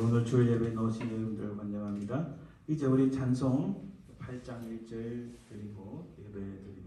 오늘 주일 예배에 나오신 여러분들 환영합니다. 이제 우리 찬송 8장 1절 드리고 예배 드립니다.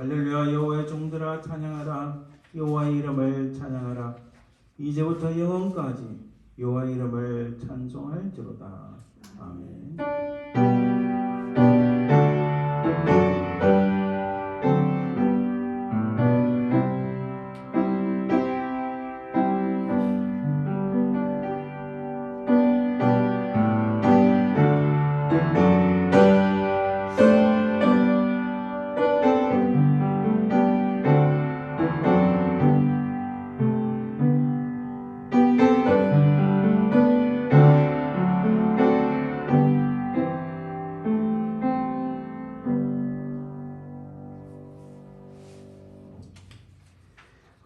할렐루야. 여호와의 종들아 찬양하라. 여호와의 이름을 찬양하라. 이제부터 영원까지 여호와의 이름을 찬송할지로다. 아멘.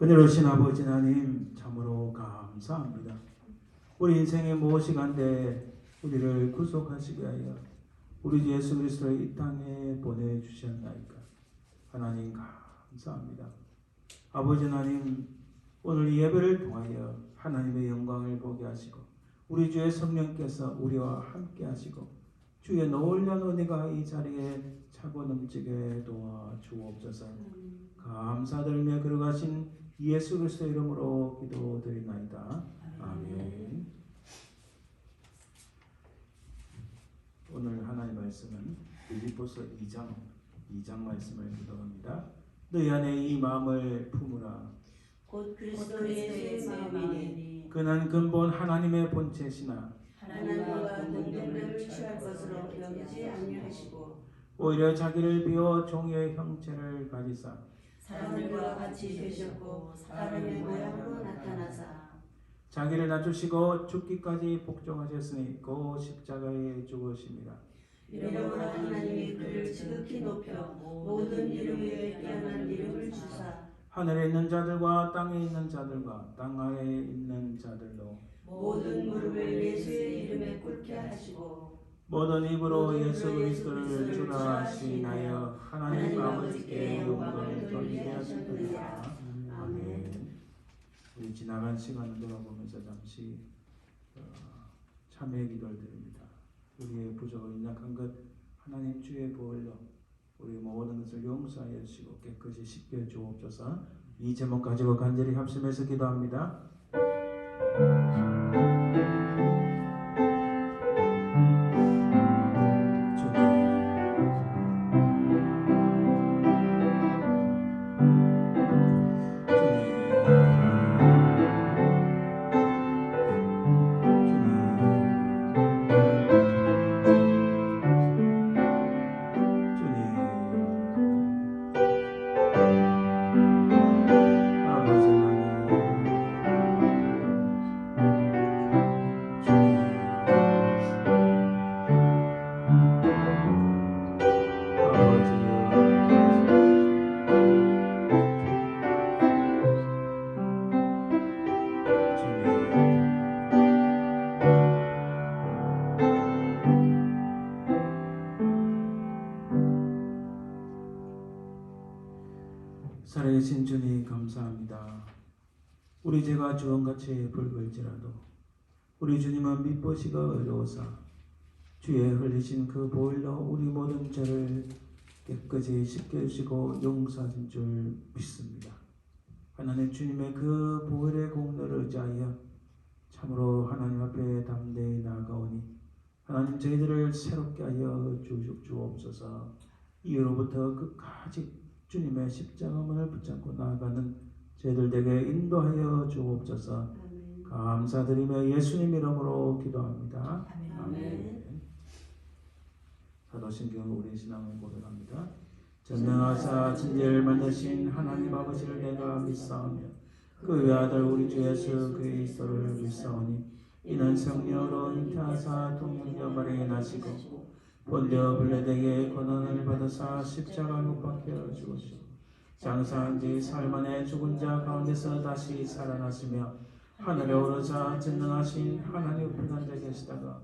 은혜로우신 아버지 하나님 참으로 감사합니다. 우리 인생의 무엇이 간데 우리를 구속하시게 하여 우리 주 예수 그리스도를 이 땅에 보내주셨나이까. 하나님 감사합니다. 아버지 하나님 오늘 이 예배를 통하여 하나님의 영광을 보게 하시고 우리 주의 성령께서 우리와 함께 하시고 주의 놀라운 은혜가 이 자리에 차고 넘치게 도와주옵소서. 감사드리며 걸어가신 예수 그리스도 이름으로 기도드리나이다. 아멘. 오늘 하나님의 말씀은 빌립보서 2장 말씀을 기도합니다. 너희 안에 이 마음을 품으라. 곧 그리스도 예수의 마음이니 그는 근본 하나님의 본체시나 하나님과 동등됨을 취할 것으로 여기지 아니하시고 오히려 자기를 비워 종의 형체를 가지사 사람들과 같이 되셨고 사람의 모양으로 나타나사 자기를 낮추시고 죽기까지 복종하셨으니 그 십자가에 죽으심이라. 이러므로 하나님이 그를 지극히 높여 모든 이름 위에 뛰어난 이름을 주사 하늘에 있는 자들과 땅에 있는 자들과 땅 아래에 있는 자들로 모든 무릎을 예수의 이름에 꿇게 하시고 모든 입으로 예수 그리스도를 주라 시인하여 하나님 아버지께 영광을 돌리게 하시리라. 아멘. 우리 지나간 시간을 돌아보면서 잠시 참회의 기도를 드립니다. 우리의 부족을 인약한 것 하나님 주의 보혈로 우리 모든 것을 용서하여 주시고 깨끗이 씻겨 주옵소서. 이 제목 가지고 간절히 합심해서 기도합니다. 살아계신 주님 감사합니다. 우리 죄가 주원같이 붉을지라도 우리 주님은 미보시가 어려워서 주의 흘리신 그 보혈로 우리 모든 죄를 깨끗이 씻겨주시고 용서하신 줄 믿습니다. 하나님 주님의 그 보혈의 공로를 의지하여 참으로 하나님 앞에 담대히 나아가오니 하나님 저희들을 새롭게 하여 주옵소서. 이후로부터 끝까지 주님의 십자가만을 붙잡고 나아가는 저희들에게 인도하여 주옵소서. 아멘. 감사드리며 예수님 이름으로 기도합니다. 아멘. 사도신경 우리 신앙을 고백합니다. 전능하사 진리를 만드신 하나님 아버지를 내가 믿사오며 그 외아들 우리 주 예수 그리스도를 믿사오니 이는 성령으로 잉태하사 동문여발에 나시고 본디오 빌라도에게 고난을 받으사 십자가 못 박혀 죽으시고 장사한 뒤 사흘 만에 죽은 자 가운데서 다시 살아나시며 하늘에 오르사 전능하신 하나님 우편 앉아 계시다가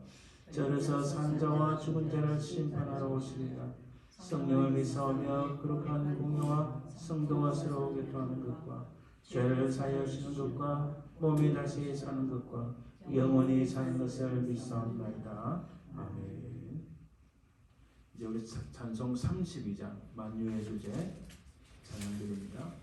저에서 산 자와 죽은 자를 심판하러 오시리라. 성령을 믿사오며 거룩한 공로와 성도와 새롭게 토하는 것과 죄를 사하시는 것과 몸이 다시 사는 것과 영원히 사는 것을 믿사옵나이다. 아멘. 이제 우리 찬송 32장 만유의 주제 찬양드립니다.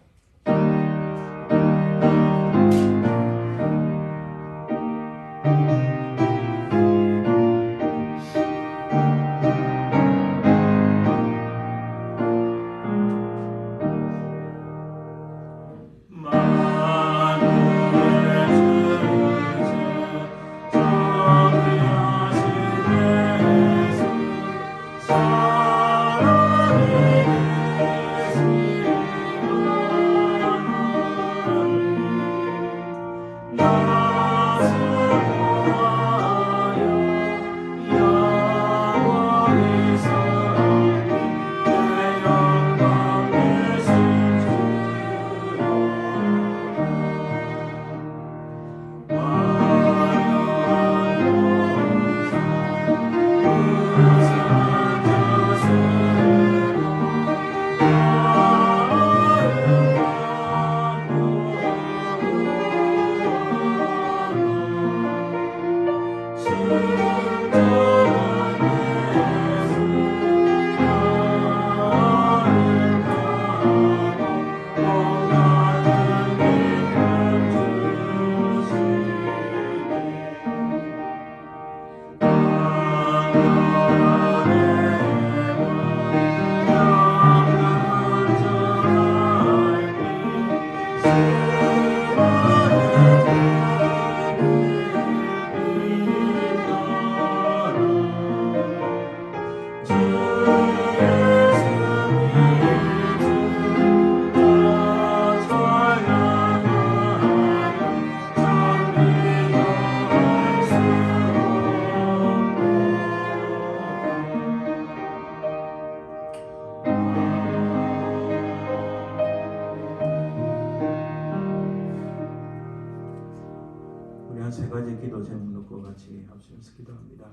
세 가지 기도 제목 놓고 같이 합심해서 기도합니다.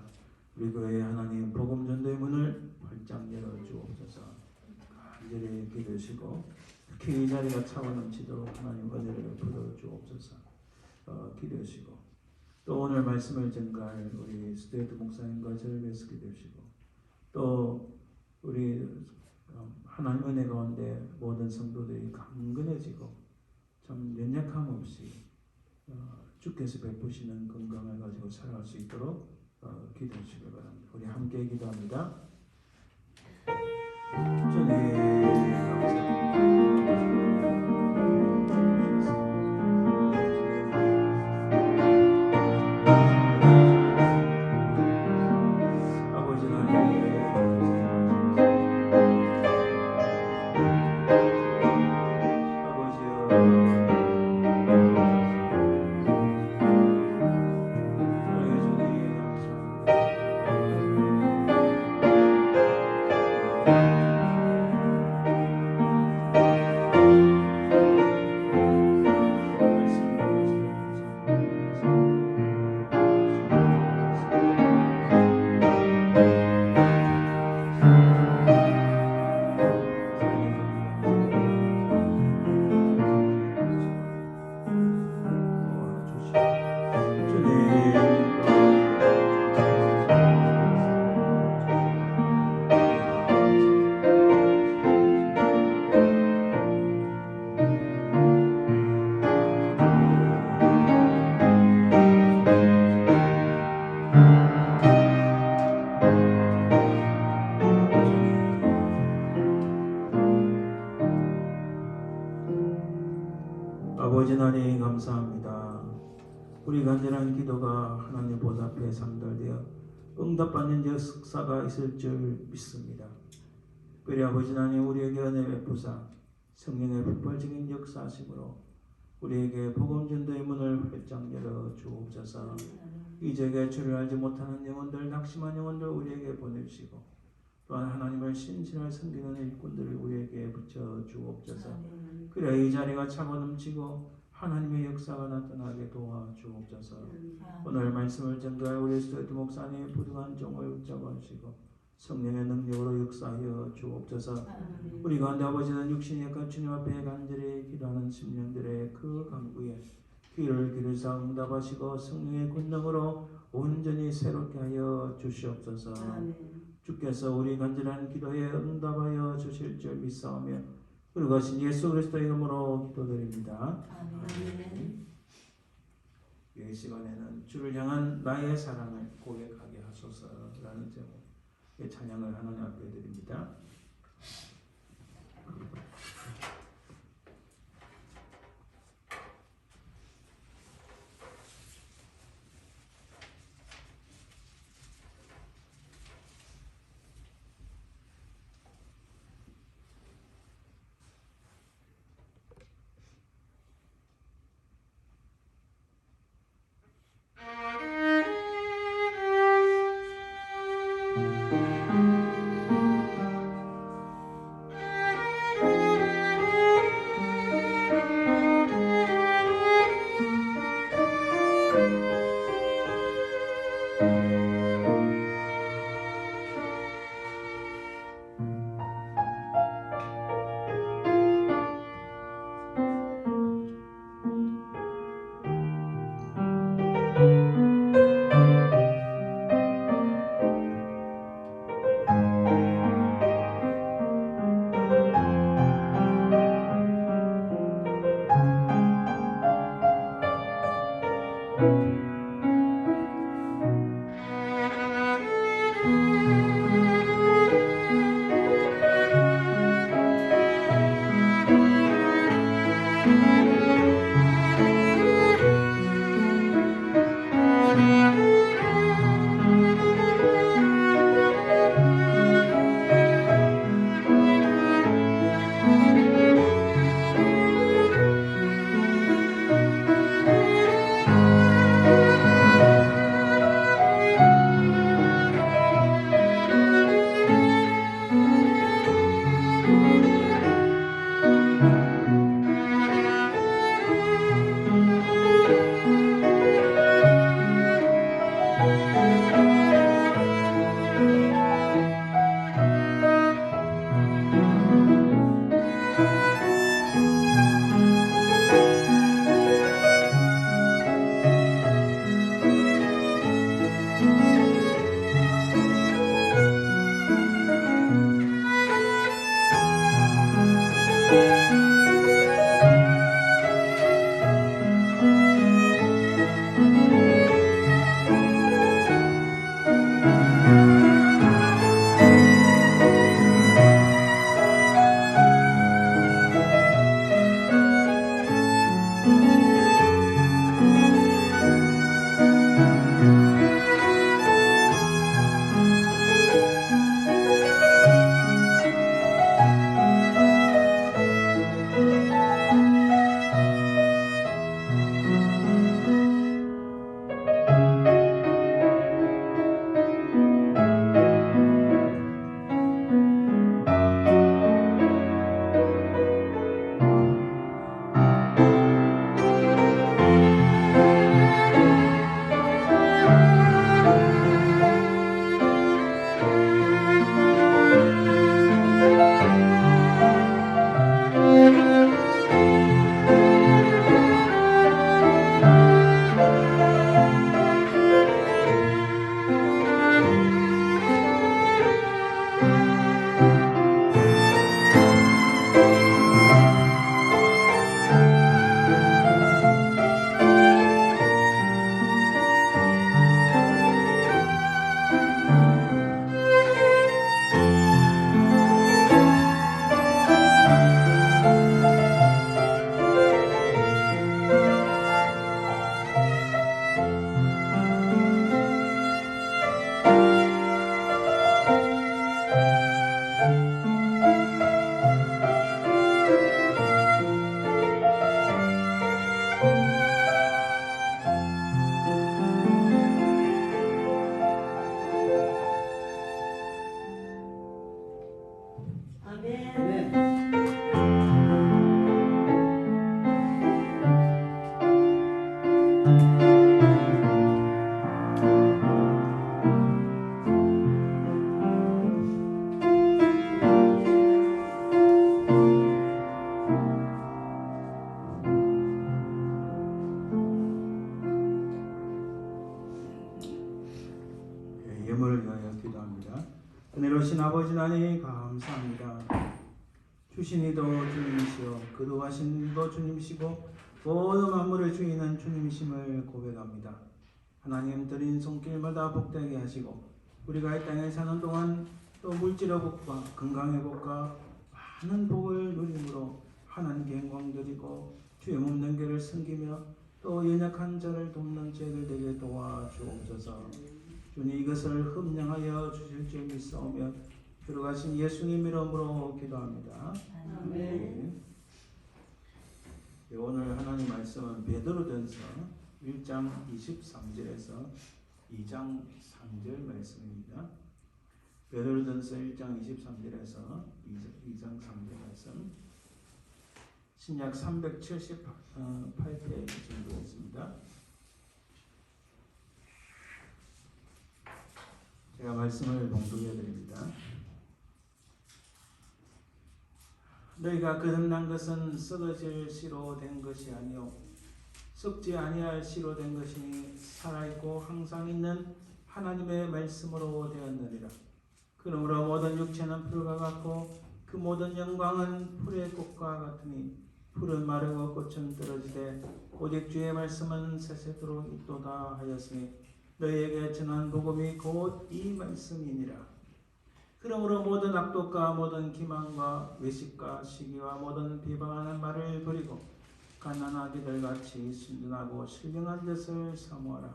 우리 교회 하나님 복음 전도의 문을 활짝 열어 주옵소서. 간절히 기도하시고 특히 이 자리가 차고 넘치도록 하나님 은혜를 부어 주옵소서. 기도하시고 또 오늘 말씀을 전가할 우리 스테이트 목사님과 저를 위해서 기도하시고 또 우리 하나님 은혜 가운데 모든 성도들이 강건해지고 참 연약함 없이 주께서 베푸시는 건강을 가지고 살아갈 수 있도록 기도해 주시기 바랍니다. 우리 함께 기도합니다. 주님 아버지 하나님 우리 간절한 기도가 하나님 보좌 앞에 상달되어 응답받는 역사가 있을 줄 믿습니다. 특별히 아버지 하나님 우리에게 은혜 베푸사 성령의 폭발적인 역사하심으로 우리에게 복음 전도의 문을 활짝 열어 주옵소서. 이제에 주를 알지 못하는 영혼들, 낙심한 영혼들 우리에게 보내주시고 또한 하나님을 신실하게 섬기는 일꾼들을 우리에게 붙여 주옵소서. 그래 이 자리가 차고 넘치고 하나님의 역사가 나타나게 도와주옵소서. 오늘 말씀을 전가할 우리 스테이트 목사님의 부득한 종을 붙잡아 주시고 성령의 능력으로 역사하여 주옵소서. 우리 가운데 아버지는 육신의 것 주님 앞에 간절히 기도하는 심령들의 그 간구에 귀를 기울이사 응답하시고 성령의 권능으로 온전히 새롭게 하여 주시옵소서. 주께서 우리 간절한 기도에 응답하여 주실 줄 믿사오며 그러신 예수 그리스도의 이름으로 기도드립니다. 아멘. 이 시간에는 주를 향한 나의 사랑을 고백하게 하소서라는 제목의 찬양을 하나님 앞에 드립니다. 예물을 위하여 기도합니다. 은혜로우신 아버지 하나님 감사합니다. 주신 이도 주님이시오 거두하신 이도 주님이시고 모든 만물을 주인은 주님이심을 고백합니다. 하나님 드린 손길마다 복되게 하시고 우리가 이 땅에 사는 동안 또 물질의 복과 건강의 복과 많은 복을 누림으로 하나님께 영광 드리고 주의 몸 능계를 섬기며 또 연약한 자를 돕는 저희들 되게 도와주옵소서. 주님 이것을 흠량하여 주실 줄 믿사오며 들어가신 예수님 이름으로 기도합니다. 아멘. 네, 오늘 하나님 말씀은 베드로전서 1장 23절에서 2장 3절 말씀입니다. 베드로전서 1장 23절에서 2장 3절 말씀 신약 378페이지 정도 있습니다. 제가 말씀을 봉독해 드립니다. 너희가 거듭난 것은 썩어질 씨로 된 것이 아니요 썩지 아니할 씨로 된 것이니 살아있고 항상 있는 하나님의 말씀으로 되었느니라. 그러므로 모든 육체는 풀과 같고 그 모든 영광은 풀의 꽃과 같으니 풀은 마르고 꽃은 떨어지되 오직 주의 말씀은 세세토록 있도다 하였으니 너희에게 전한 복음이 곧 이 말씀이니라. 그러므로 모든 악독과 모든 기만과 외식과 시기와 모든 비방하는 말을 버리고 가난하기들 같이 순전하고 신령한 것을 사모하라.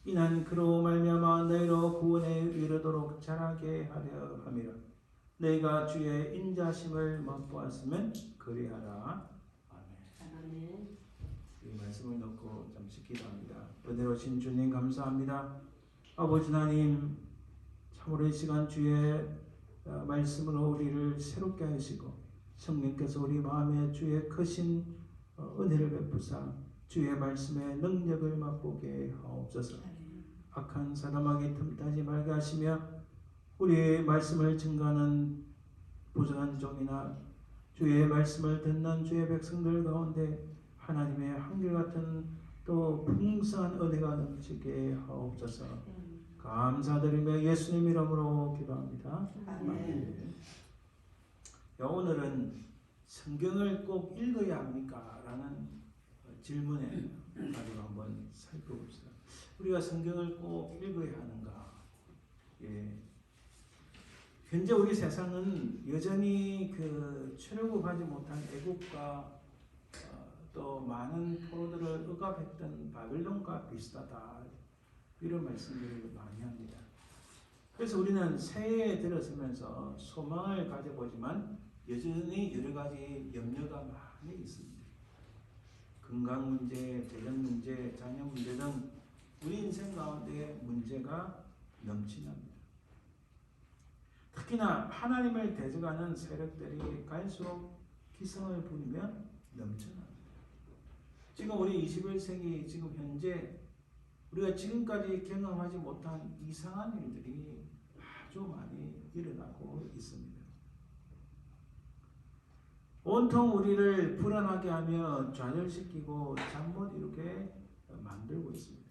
이는 그로 말미암아 너희로 구원에 이르도록 자라게 하려 함이라. 너희가 주의 인자심을 맛보았으면 그리하라. 아멘. 이 말씀을 놓고 잠시 기도합니다. 은혜로우신 주님 감사합니다. 아버지 하나님 참으로 이 시간 주의 말씀으로 우리를 새롭게 하시고 성령께서 우리 마음에 주의 크신 은혜를 베푸사 주의 말씀의 능력을 맛보게 하옵소서. 악한 사람에게 틈타지 말게 하시며 우리의 말씀을 증거하는 부정한 종이나 주의 말씀을 듣는 주의 백성들 가운데 하나님의 한결같은 또 풍성한 은혜가 넘치게 하옵소서. 감사드리며 예수님 이름으로 기도합니다. 아멘. 오늘은 성경을 꼭 읽어야 합니까? 라는 질문에 가지고 한번 살펴봅시다. 우리가 성경을 꼭 읽어야 하는가? 예. 현재 우리 세상은 여전히 출애굽하지 못한 애국과 또 많은 포로들을 억압했던 바벨론과 비슷하다. 이런 말씀들을 많이 합니다. 그래서 우리는 새해에 들어서면서 소망을 가져보지만 여전히 여러 가지 염려가 많이 있습니다. 건강 문제, 재정 문제, 자녀 문제 등 우리 인생 가운데 문제가 넘치납니다. 특히나 하나님을 대적하는 세력들이 갈수록 기성을 부리며 넘쳐납니다. 지금 우리 21세기 지금 현재 우리가 지금까지 경험하지 못한 이상한 일들이 아주 많이 일어나고 있습니다. 온통 우리를 불안하게 하며 좌절시키고 잠 못 이루게 만들고 있습니다.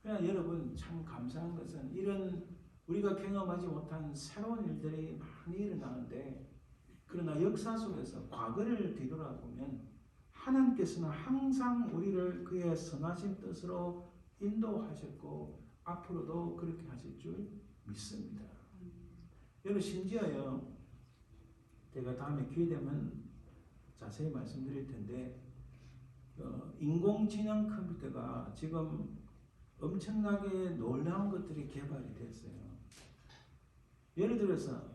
그러나 여러분 참 감사한 것은 이런 우리가 경험하지 못한 새로운 일들이 많이 일어나는데 그러나 역사 속에서 과거를 뒤돌아보면 하나님께서는 항상 우리를 그의 선하신 뜻으로 인도하셨고 앞으로도 그렇게 하실 줄 믿습니다. 여러분 심지어요 제가 다음에 기회되면 자세히 말씀드릴 텐데 인공지능 컴퓨터가 지금 엄청나게 놀라운 것들이 개발이 됐어요. 예를 들어서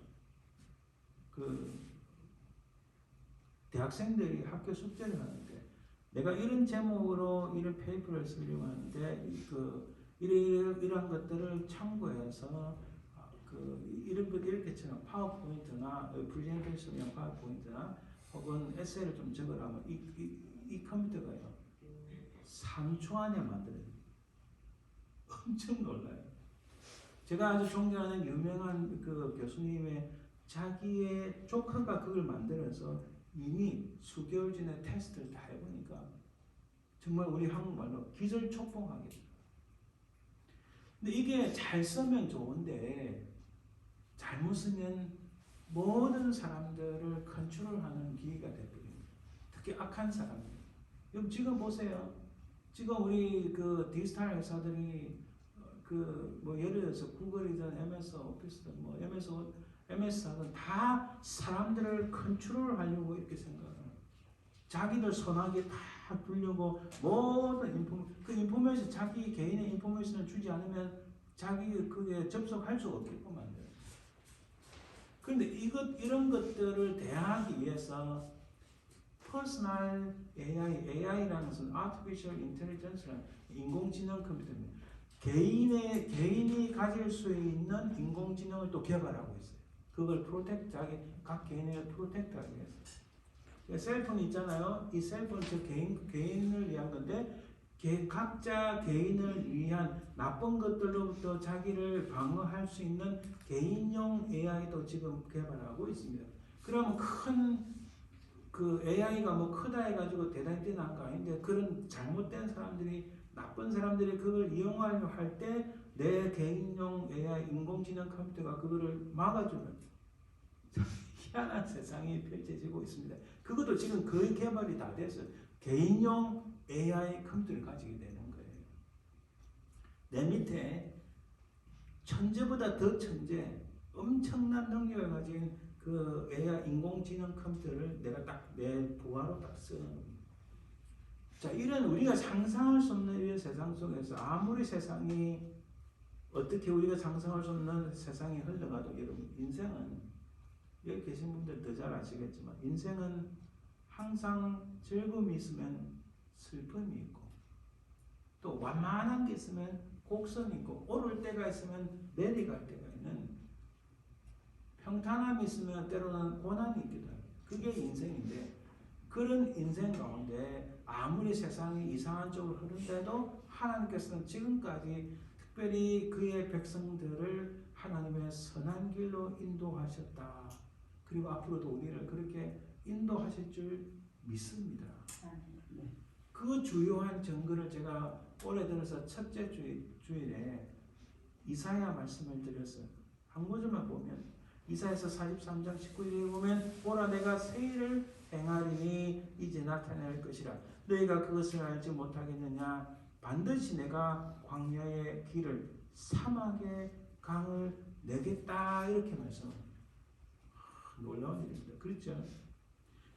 대학생들이 학교 숙제를 하는데 내가 이런 제목으로 이런 페이퍼를 쓰려고 하는데 이러한 것들을 참고해서 이런 것 이렇게처럼 파워포인트나 프레젠테이션이나 파워포인트나 혹은 에세이를 좀 적으라면 이 컴퓨터가요 3초 안에 만들어요. 엄청 놀라요. 제가 아주 존경하는 유명한 교수님의 자기의 조카가 그걸 만들어서 이미 수개월 전에 테스트를 다 해보니까 정말 우리 한국말로 기절초풍하게. 근데 이게 잘 쓰면 좋은데 잘못 쓰면 모든 사람들을 컨트롤하는 기회가 되버립니다. 특히 악한 사람들. 여러분 지금 보세요. 지금 우리 그 디지털 회사들이 그 뭐 예를 들어서 구글이든 MS 오피스든 뭐 MS하든 다 사람들을 컨트롤하려고 이렇게 생각해요. 자기들 손아귀에 다 두려고 모든 그 인포메이션 자기 개인의 인포메이션을 주지 않으면 자기 그게 접속할 수 없게끔 만들어요. 그런데 이런 것들을 대항하기 위해서 퍼스널 AI라는 것은 Artificial Intelligence라는 인공지능 컴퓨터입니다. 개인이 가질 수 있는 인공지능을 또 개발하고 있어요. 그걸 각 개인을 프로텍트하기 위해서. 셀폰이 있잖아요. 이 셀폰 개인을 위한 건데 각자 개인을 위한 나쁜 것들로부터 자기를 방어할 수 있는 개인용 AI도 지금 개발하고 있습니다. 그럼 그 AI가 뭐 크다 해가지고 대단히 뛰어난 거 아닌데 그런 잘못된 사람들이 나쁜 사람들이 그걸 이용하려 할 때 내 개인용 AI 인공지능 컴퓨터가 그거를 막아주는 희한한 세상이 펼쳐지고 있습니다. 그것도 지금 거의 개발이 다 됐어요. 개인용 AI 컴퓨터를 가지게 되는 거예요. 내 밑에 천재보다 더 천재, 엄청난 능력을 가진 그 AI 인공지능 컴퓨터를 내가 딱 내 부하로 딱 쓰는 겁니다. 자, 이런 우리가 상상할 수 없는 이 세상 속에서 아무리 세상이 어떻게 우리가 상상할 수 없는 세상이 흘러가도 여러분 인생은 여기 계신 분들 더 잘 아시겠지만 인생은 항상 즐거움이 있으면 슬픔이 있고 또 완만한 게 있으면 곡선이 있고 오를 때가 있으면 내려갈 때가 있는 평탄함이 있으면 때로는 고난이 있기도 합니다. 그게 인생인데 그런 인생 가운데 아무리 세상이 이상한 쪽으로 흐른데도 하나님께서는 지금까지 특별히 그의 백성들을 하나님의 선한 길로 인도하셨다. 그리고 앞으로도 우리를 그렇게 인도하실 줄 믿습니다. 그 주요한 증거를 제가 올해 들어서 첫째 주일에 이사야 말씀을 드렸어요. 한 구절만 보면 이사야서 43장 19절에 보면 보라 내가 새 일을 행하리니 이제 나타낼 것이라 너희가 그것을 알지 못하겠느냐 반드시 내가 광야의 길을 사막의 강을 내겠다 이렇게 말씀합니다. 놀라운 일입니다. 그렇죠?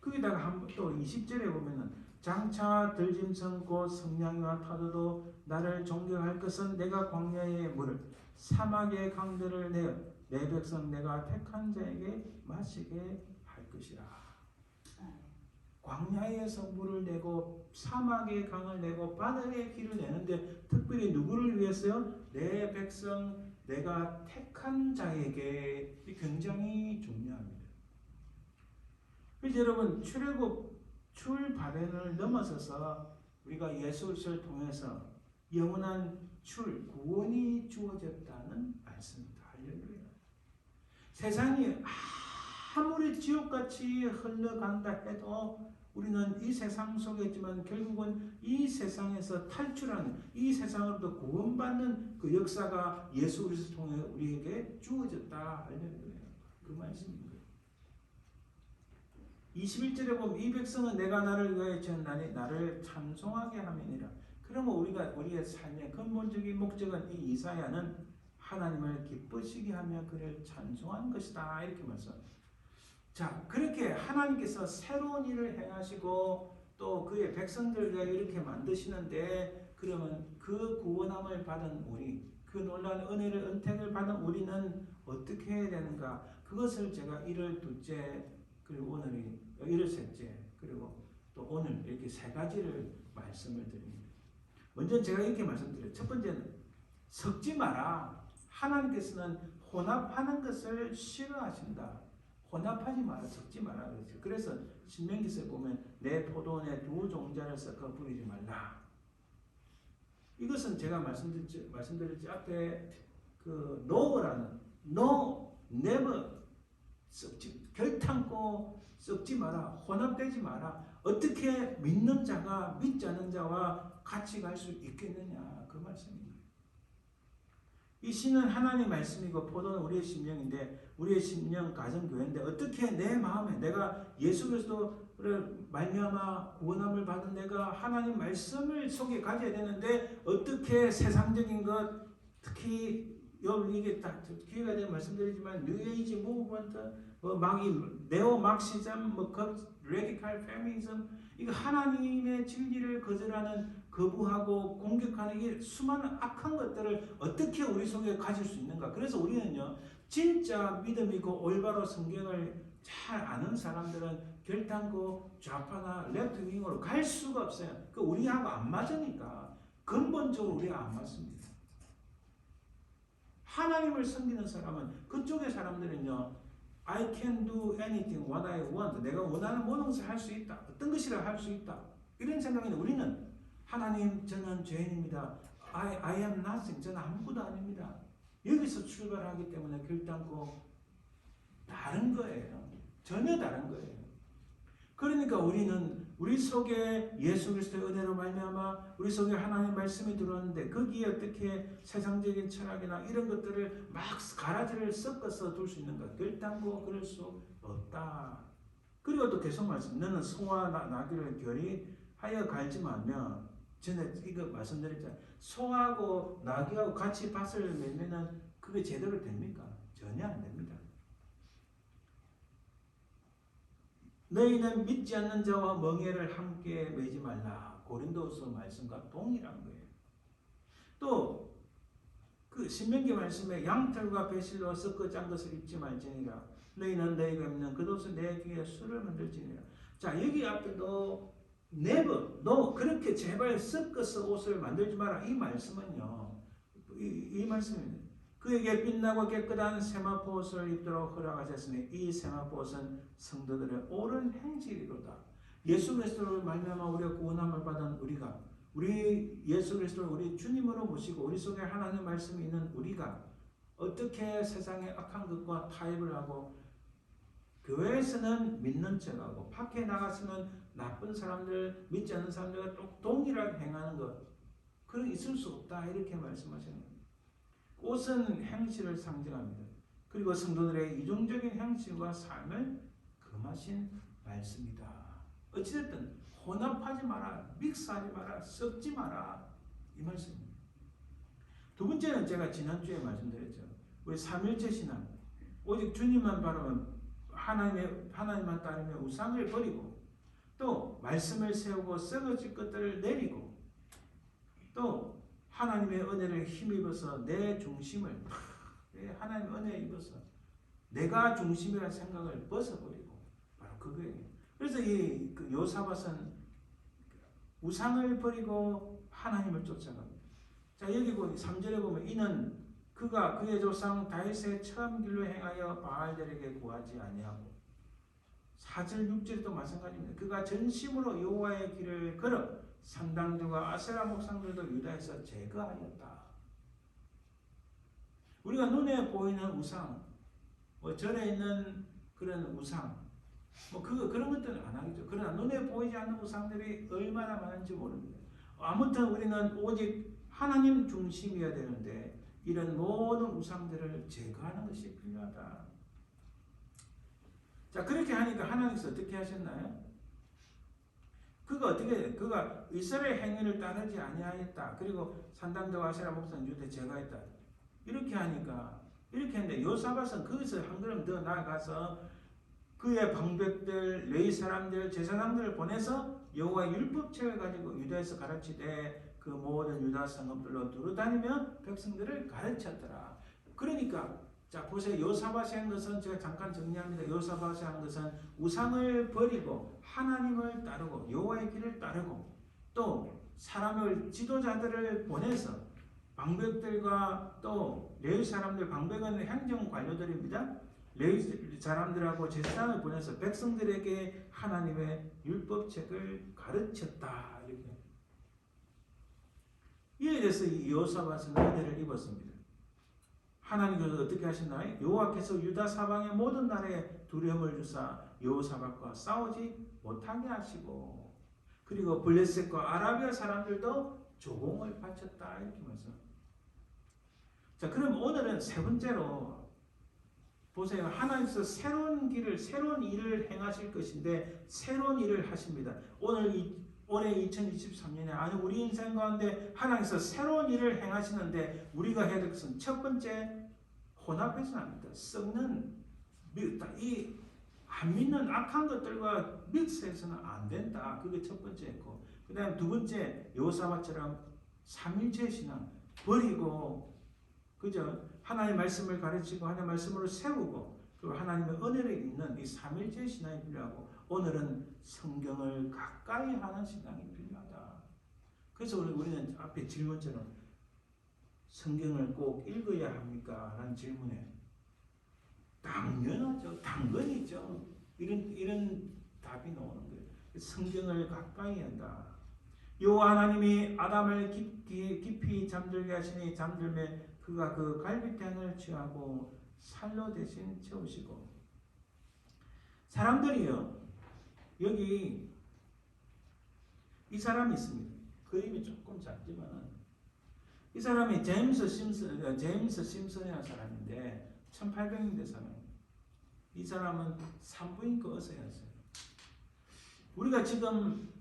거기다가 또 20절에 보면은 장차 들짐승 곧 성냥이와 타도도 나를 존경할 것은 내가 광야의 물을 사막의 강들을 내어 내 백성 내가 택한 자에게 마시게 할 것이라. 광야에서 물을 내고 사막의 강을 내고 바다의 길을 내는데 특별히 누구를 위해서요? 내 백성 내가 택한 자에게 굉장히 중요합니다. 그래서 여러분 출발을 넘어서서 우리가 예수를 통해서 영원한 구원이 주어졌다는 말씀입니다. 할렐루야. 세상이 아무리 지옥같이 흘러간다 해도 우리는 이 세상 속에 있지만 결국은 이 세상에서 탈출하는 이 세상으로부터 구원받는 그 역사가 예수 그리스도 통해 우리에게 주어졌다. 할렐루야. 그 말씀입니다. 21절에 보면 이 백성은 내가 나를 위하여 지었나니 나를 찬송하게 함이니라. 그러면 우리의 삶의 근본적인 목적은 이 이사야는 하나님을 기쁘시게 하며 그를 찬송하는 것이다. 이렇게 말씀합니다. 자, 그렇게 하나님께서 새로운 일을 행하시고 또 그의 백성들을 위하여 이렇게 만드시는데 그러면 그 구원함을 받은 우리, 그 놀라운 은혜를 은택을 받은 우리는 어떻게 해야 되는가? 그것을 제가 1월 둘째 그리고 오늘이 1월 셋째 그리고 또 오늘 이렇게 세 가지를 말씀을 드립니다. 먼저 제가 이렇게 말씀드려요. 첫 번째는 섞지 마라. 하나님께서는 혼합하는 것을 싫어하신다. 혼합하지 마라, 섞지 마라 그랬어요. 그래서 신명기서에 보면 내 포도원에 두 종자를 섞어 뿌리지 말라. 이것은 제가 말씀드렸지 앞에 그 no라는 no, never 결탄코 섞지 마라, 혼합되지 마라. 어떻게 믿는 자가 믿지 않는 자와 같이 갈 수 있겠느냐 그 말씀입니다. 이 씨는 하나님 말씀이고 포도는 우리의 심령인데 우리의 심령 가정교회인데 어떻게 내 마음에 내가 예수 그리스도를 말미암아 구원함을 받은 내가 하나님 말씀을 속에 가져야 되는데 어떻게 세상적인 것 특히 이게 딱 기회가 되면 말씀드리지만 뉴에이지 무브먼트 네오 막시즘 레디칼 페미니즘 이거 하나님의 진리를 거절하는 거부하고 공격하는 이 수많은 악한 것들을 어떻게 우리 속에 가질 수 있는가? 그래서 우리는요, 진짜 믿음이고 올바로 성경을 잘 아는 사람들은 결단코 좌파나 레프트 윙으로 갈 수가 없어요. 그 우리하고 안 맞으니까 근본적으로 우리가 안 맞습니다. 하나님을 섬기는 사람은 그쪽의 사람들은요, I can do anything what I want. 내가 원하는 모든 것을 할 수 있다. 어떤 것이라 할 수 있다. 이런 생각인데 우리는 하나님 저는 죄인입니다. I am nothing. 저는 아무것도 아닙니다. 여기서 출발하기 때문에 결단코 다른 거예요. 전혀 다른 거예요. 그러니까 우리는 우리 속에 예수 그리스도의 은혜로 말미암아 우리 속에 하나님의 말씀이 들어왔는데 거기에 어떻게 세상적인 철학이나 이런 것들을 막 가라지를 섞어서 둘 수 있는가? 결단코 그럴 수 없다. 그리고 또 계속 말씀, 너는 소와 나귀를 결의하여 갈지 말며 전에 이거 말씀드렸잖아요. 소하고 나귀하고 같이 밭을 매면은 그게 제대로 됩니까? 전혀 안 됩니다. 너희는 믿지 않는 자와 멍에를 함께 매지 말라. 고린도서 말씀과 동일한 거예요. 또 그 신명기 말씀에 양털과 배실로 섞어 짠 것을 입지 말지니라. 너희는 너희가 입는 겉옷을 내 귀에 술을 만들지니라. 자, 여기 앞에도 never, 너 그렇게 제발 섞어서 옷을 만들지 마라. 이 말씀은요, 이 말씀입니다. 그에게 빛나고 깨끗한 세마포 옷을 입도록 허락하셨으니 이 세마포 옷은 성도들의 옳은 행실이로다. 예수 그리스도를 말미암아 우리가 구원함을 받은 우리 예수 그리스도를 우리 주님으로 모시고 우리 속에 하나님의 말씀이 있는 우리가 어떻게 세상의 악한 것과 타협을 하고 교회에서는 믿는 척하고 밖에 나가서는 나쁜 사람들, 믿지 않는 사람들과 동일하게 행하는 것, 그런 있을 수 없다 이렇게 말씀하시는 겁니다. 옷은 행실을 상징합니다. 그리고 성도들의 이중적인 행실과 삶을 금하신 말씀이다. 어찌됐든 혼합하지 마라, 믹스하지 마라, 섞지 마라 이 말씀입니다. 두 번째는 제가 지난주에 말씀드렸죠. 우리 삼일체 신앙, 오직 주님만 바라면 하나님만 따르며 우상을 버리고 또 말씀을 세우고 썩어질 것들을 내리고 또 하나님의 은혜를 힘입어서 내 중심을 하나님의 은혜에 입어서 내가 중심이라는 생각을 벗어버리고 바로 그거예요. 그래서 이 요사밧은 우상을 버리고 하나님을 쫓아갑니다. 자, 여기 보면 3절에 보면 이는 그가 그의 조상 다윗의 처음 길로 행하여 바알들에게 구하지 아니하고 4절 6절도 마찬가지입니다. 그가 전심으로 여호와의 길을 걸어 산당들과 아세라 목상들도 유다에서 제거하였다. 우리가 눈에 보이는 우상, 절에 있는 그런 우상, 그런 것들은 안 하겠죠. 그러나 눈에 보이지 않는 우상들이 얼마나 많은지 모릅니다. 아무튼 우리는 오직 하나님 중심이어야 되는데 이런 모든 우상들을 제거하는 것이 필요하다. 자, 그렇게 하니까 하나님께서 어떻게 하셨나요? 그가 이스라엘 행위를 따르지 아니하였다. 그리고 산당들과 아세라 목상 유대 제거했다. 이렇게 했는데 요사밧은 거기서 한 걸음 더 나아가서 그의 방백들, 레위 사람들, 제사장들을 보내서 여호와의 율법책을 가지고 유다에서 가르치되 그 모든 유다 성읍들로 두루다니며 백성들을 가르쳤더라. 그러니까 자 보세요. 요사밧이 한 것은 제가 잠깐 정리합니다. 요사밧이 한 것은 우상을 버리고 하나님을 따르고 여호와의 길을 따르고 또 사람을 지도자들을 보내서 방백들과 또 레위 사람들, 방백은 행정 관료들입니다. 레위 사람들하고 제사장을 보내서 백성들에게 하나님의 율법책을 가르쳤다. 이렇게. 이에 대해서 이 요사밧은 은혜를 입었습니다. 하나님께서 어떻게 하셨나요? 여호와께서 유다 사방의 모든 나라에 두려움을 주사 여호사밧과 싸우지 못하게 하시고 그리고 블레셋과 아라비아 사람들도 조공을 바쳤다. 이렇게 말씀. 자, 그럼 오늘은 세 번째로 보세요. 하나님께서 새로운 길을, 새로운 일을 행하실 것인데 새로운 일을 하십니다. 올해 2023년에 아니 우리 인생 가운데 하나님께서 새로운 일을 행하시는데 우리가 해야 될 것은 첫 번째 혼합해서는 안 됩니다. 썩는 이 안 믿는 악한 것들과 믹스해서는 안 된다. 그게 첫 번째였고, 그 다음 두 번째 여호사밧처럼 삼일체 신앙 버리고 그죠? 하나님의 말씀을 가르치고 하나님의 말씀으로 세우고 그리고 하나님의 은혜를 입는 이 삼일체 신앙이 필요하고, 오늘은 성경을 가까이 하는 신앙이 필요하다. 그래서 우리는 앞에 질문처럼 성경을 꼭 읽어야 합니까? 라는 질문에 당연하죠. 당근이죠. 이런 답이 나오는 거예요. 성경을 가까이 한다. 여호와 하나님이 아담을 깊이 잠들게 하시니 잠들매 그가 그 갈빗대안을 취하고 살로 대신 채우시고. 사람들이요, 여기 이 사람이 있습니다. 그림이 조금 작지만 이 사람이 제임스 심슨이라는 사람인데 1800년대 사람입니다. 이 사람은 산부인과 의사였어요. 우리가 지금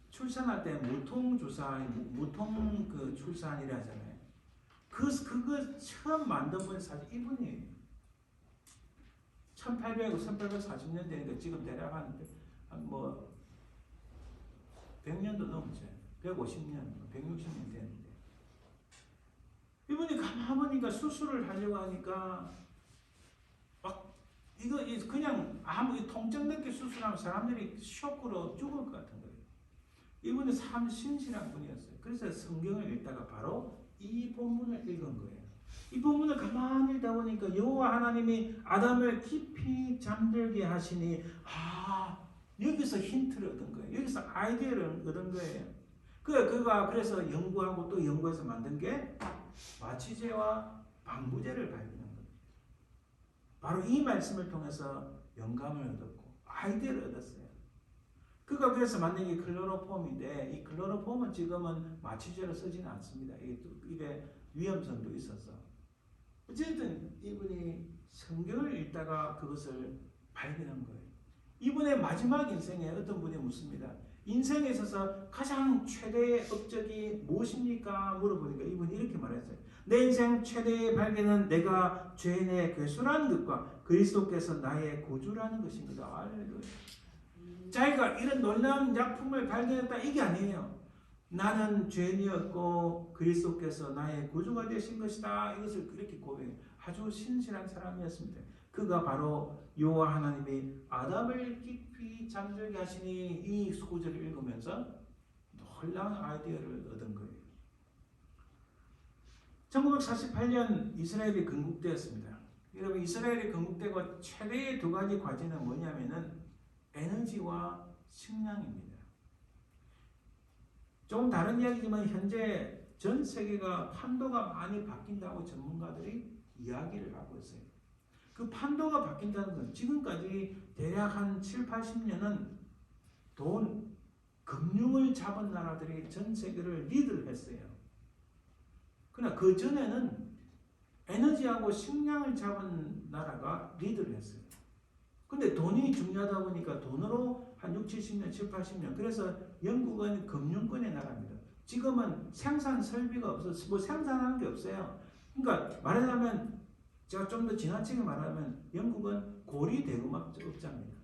출산할 때 무통 그 출산이라 하잖아요. 그거 처음 만든 분이 사실 이분이에요. 1840년대니까 지금 대략 한 100년도 넘죠. 150년, 160년 됐는데 이분이 가만 보니까 수술을 하려고 하니까 막 이거 그냥 아무 통증 넣게 수술하면 사람들이 쇼크로 죽을 것 같은 거예요. 이분이 참 신실한 분이었어요. 그래서 성경을 읽다가 바로 이 본문을 읽은 거예요. 이 본문을 가만히 읽다 보니까 여호와 하나님이 아담을 깊이 잠들게 하시니 여기서 힌트를 얻은 거예요. 여기서 아이디어를 얻은 거예요. 그가 그래서 연구하고 또 연구해서 만든 게 마취제와 방부제를 발견한 거예요. 바로 이 말씀을 통해서 영감을 얻었고 아이디어를 얻었어요. 그가 그래서 만든 게 클로로폼인데 이 클로로폼은 지금은 마취제로 쓰지는 않습니다. 이게 위험성도 있어서. 어쨌든 이분이 성경을 읽다가 그것을 발견한 거예요. 이분의 마지막 인생에 어떤 분이 묻습니다. 인생에 있어서 가장 최대의 업적이 무엇입니까? 물어보니까 이분이 이렇게 말했어요. 내 인생 최대의 발견은 내가 죄인의 괴수라는 것과 그리스도께서 나의 구주라는 것입니다. 할렐루야. 자기가 이런 놀라운 작품을 발견했다 이게 아니에요. 나는 죄인이었고 그리스도께서 나의 구주가 되신 것이다. 이것을 그렇게 고백해요. 아주 신실한 사람이었습니다. 그가 바로 여호와 하나님이 아담을 깊이 잠들게 하시니 이 구절을 읽으면서 놀라운 아이디어를 얻은 거예요. 1948년 이스라엘이 건국되었습니다. 여러분 이스라엘이 건국되고 최대의 두 가지 과제는 뭐냐면은 에너지와 식량입니다. 조금 다른 이야기지만 현재 전 세계가 판도가 많이 바뀐다고 전문가들이 이야기를 하고 있어요. 그 판도가 바뀐다는 건 지금까지 대략 한 7, 80년은 금융을 잡은 나라들이 전 세계를 리드를 했어요. 그러나 그 전에는 에너지하고 식량을 잡은 나라가 리드를 했어요. 근데 돈이 중요하다 보니까 돈으로 한 6, 70년, 7, 80년. 그래서 영국은 금융권의 나라입니다. 지금은 생산 설비가 없어서 생산하는 게 없어요. 그러니까 말하자면 제가 좀 더 지나치게 말하면 영국은 고리 대금업자입니다.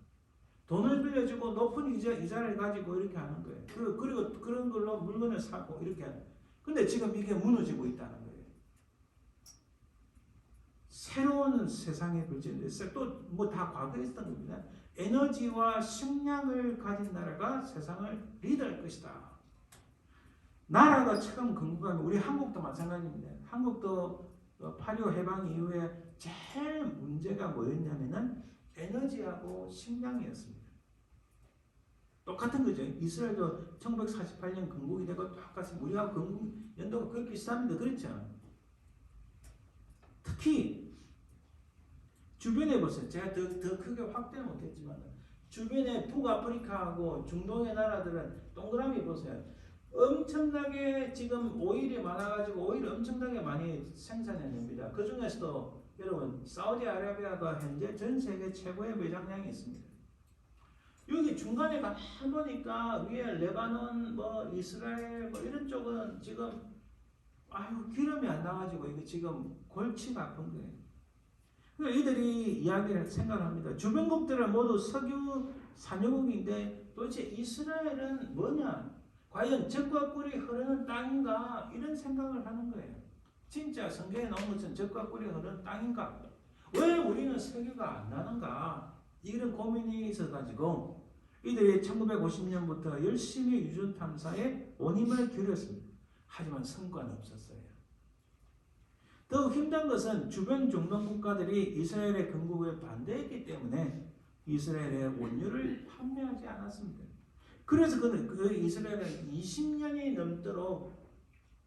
돈을 빌려주고 높은 이자를 가지고 이렇게 하는 거예요. 그리고 그런 걸로 물건을 사고 이렇게 하는 거예요. 근데 지금 이게 무너지고 있다는 거예요. 새로운 세상의 불전이 있어요. 또 다 과거에 있었던 겁니다. 에너지와 식량을 가진 나라가 세상을 리드할 것이다. 나라가 처음 건국하면 우리 한국도 마찬가지입니다. 한국도 8.25 해방 이후에 제일 문제가 뭐였냐면은 에너지하고 식량이었습니다. 똑같은 거죠. 이스라엘도 1948년 건국이 되고 똑같습니다. 우리하고 건국 연도가 거의 비슷합니다. 그렇죠? 특히 주변에 보세요. 제가 더 크게 확대 못했지만 주변에 북아프리카하고 중동의 나라들은 동그라미 보세요. 엄청나게 지금 오일이 많아가지고 오일 엄청나게 많이 생산해냅니다. 그 중에서도 여러분 사우디아라비아가 현재 전 세계 최고의 매장량이 있습니다. 여기 중간에 가만 보니까 위에 레바논, 뭐 이스라엘, 뭐 이런 쪽은 지금 기름이 안 나가지고 이게 지금 골치가 아픈 거예요. 그러니까 이들이 이야기를 생각합니다. 주변국들은 모두 석유 산유국인데 도대체 이스라엘은 뭐냐? 과연 젖과 꿀이 흐르는 땅인가? 이런 생각을 하는 거예요. 진짜 성경에 나온 것처럼 젖과 꿀이 흐르는 땅인가? 왜 우리는 석유가 안 나는가? 이런 고민이 있어가지고 이들이 1950년부터 열심히 유전 탐사에 온 힘을 기울였습니다. 하지만 성과는 없었어요. 더욱 힘든 것은 주변 중동 국가들이 이스라엘의 건국을 반대했기 때문에 이스라엘의 원유를 판매하지 않았습니다. 그래서 그 이스라엘은 20년이 넘도록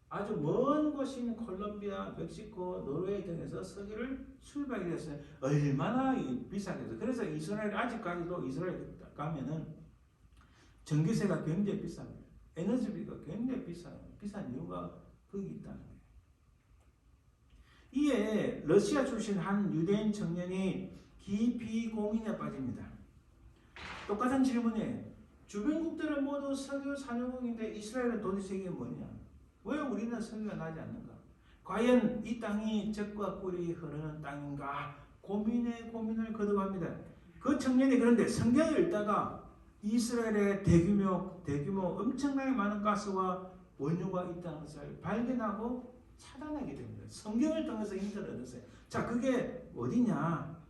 아주 먼 곳인 콜롬비아, 멕시코, 노르웨이 등에서 석유를 수입하게 됐어요. 얼마나 비싸겠어요. 그래서 이스라엘 아직까지도 이스라엘 가면은 전기세가 굉장히 비쌉니다. 에너지비가 굉장히 비싼 이유가 거기 있다는 거예요. 이에 러시아 출신 한 유대인 청년이 깊이 고민에 빠집니다. 똑같은 질문이에요. 주변국들은 모두 석유 산유국인데 이스라엘은 도대체 이게 뭐냐? 왜 우리는 석유가 나지 않는가? 과연 이 땅이 젖과 꿀이 흐르는 땅인가? 고민을 거듭합니다. 그 청년이 그런데 성경을 읽다가 이스라엘의 대규모 엄청나게 많은 가스와 원유가 있다는 것을 발견하고 차단하게 됩니다. 성경을 통해서 힌트를 얻었어요. 자, 그게 어디냐?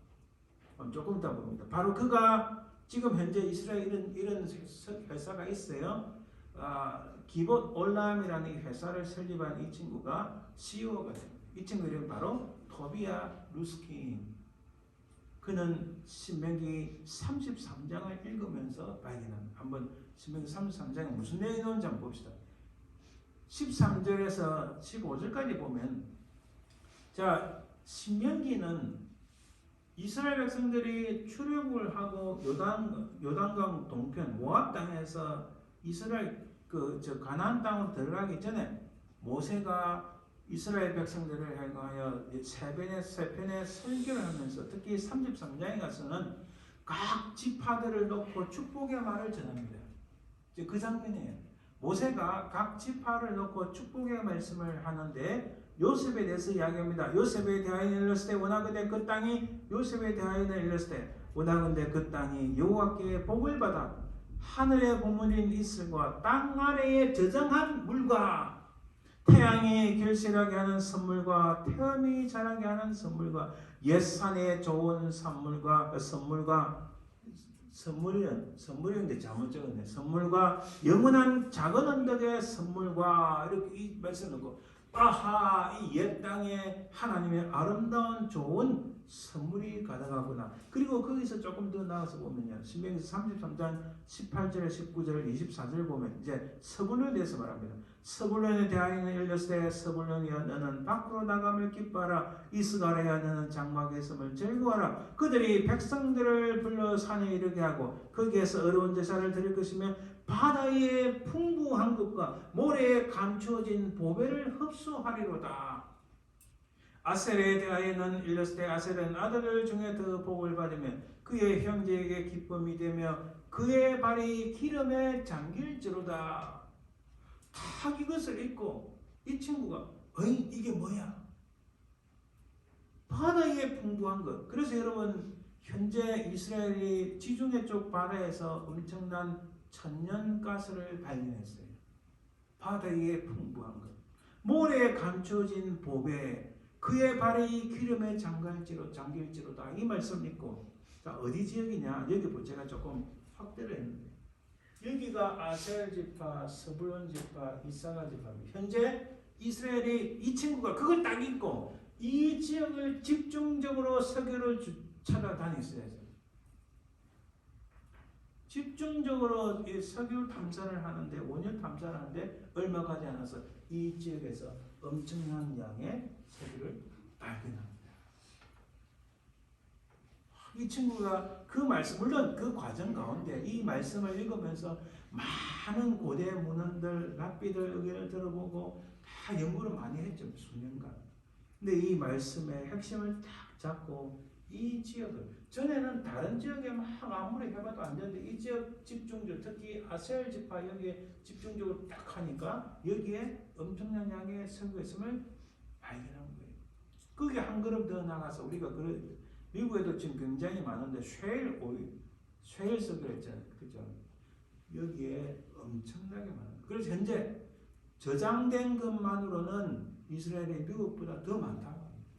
조금 이따 봅니다. 바로 그가 지금 현재 이스라엘 이런 회사가 있어요. 기봇 올람이라는 회사를 설립한 이 친구가 CEO가 됩니다. 이 친구 이름은 바로 토비아 루스킨. 그는 신명기 33장을 읽으면서 발견합니다. 한번 신명기 33장에 무슨 내용이 나오는지 한번 봅시다. 13절에서 15절까지 보면, 자, 신명기는 이스라엘 백성들이 출애굽을 하고 요단강 동편 모압 땅에서 이스라엘 가나안 땅으로 들어가기 전에 모세가 이스라엘 백성들을 향하여 세 편의 설교를 하면서 특히 33장에 가서는 각 지파들을 놓고 축복의 말을 전합니다. 그 장면이에요. 모세가 각 지파를 놓고 축복의 말씀을 하는데 요셉에 대해서 이야기합니다. 요셉에 대하여 일렀을 때 원하건대 그 땅이 요셉에 대하여 일렀을 때 원하건대 그 땅이 여호와께 복을 받아 하늘의 보물인 이슬과 땅 아래에 저장한 물과 태양이 결실하게 하는 선물과 태음이 자라게 하는 선물과 옛산의 좋은 선물이었는데 잘못 적었네. 선물과 영원한 작은 언덕의 선물과 이렇게 이 말씀 넣고 이 옛 땅에 하나님의 아름다운 좋은 선물이 가득하구나. 그리고 거기서 조금 더 나가서 보면요. 신명기 33장 18절, 19절, 24절 보면 이제 서불론에 대해서 말합니다. 서불론에 대하여는 일렀을 때 서불론이여 너는 밖으로 나감을 기뻐하라. 이스가랴야 너는 장막에 있음을 즐거워하라. 그들이 백성들을 불러 산에 이르게 하고 거기에서 어려운 제사를 드릴 것이며 바다의 풍부한 것과 모래에 감추어진 보배를 흡수하리로다. 아셀에 대하여는 일렀을 때 아셀은 아들들 중에 더 복을 받으며 그의 형제에게 기쁨이 되며 그의 발이 기름에 잠길지로다. 다 이것을 읽고 이 친구가 이게 뭐야? 바다의 풍부한 것. 그래서 여러분 현재 이스라엘이 지중해 쪽 바다에서 엄청난 천연가스를 발견했어요. 바다의 풍부한 것. 모래에 감춰진 보배. 그의 발이 기름에 잠길지로다. 이 말씀 읽고 자 어디 지역이냐? 여기 제가 조금 확대를 했는데 여기가 아셀 지파, 스불론 지파, 이사가 지파입니다. 현재 이스라엘이 이 친구가 그걸 딱 읽고 이 지역을 집중적으로 석유를 찾아다녔어요. 집중적으로 석유 탐사를 하는데 원유 탐사를 하는데 얼마 가지 않아서 이 지역에서 엄청난 양의 석유를 발견합니다. 이 친구가 그 말씀, 물론 그 과정 가운데 이 말씀을 읽으면서 많은 고대 문헌들, 랍비들 의견을 들어보고 다 연구를 많이 했죠. 수년간. 근데 이 말씀의 핵심을 딱 잡고 이 지역을, 전에는 다른 지역에 막 아무리 해봐도 안 되는데 이 지역 집중적으로, 특히 아셀 지파 여기에 집중적으로 딱 하니까 여기에 엄청난 양의 석유했음을 발견한 거예요. 거기에 한 걸음 더 나가서 우리가 미국에도 지금 굉장히 많은데 쉐일 오일, 쉐일 석유를 했잖아요. 그죠? 여기에 엄청나게 많아요. 그래서 현재 저장된 것만으로는 이스라엘이 미국보다 더 많다고 합니다.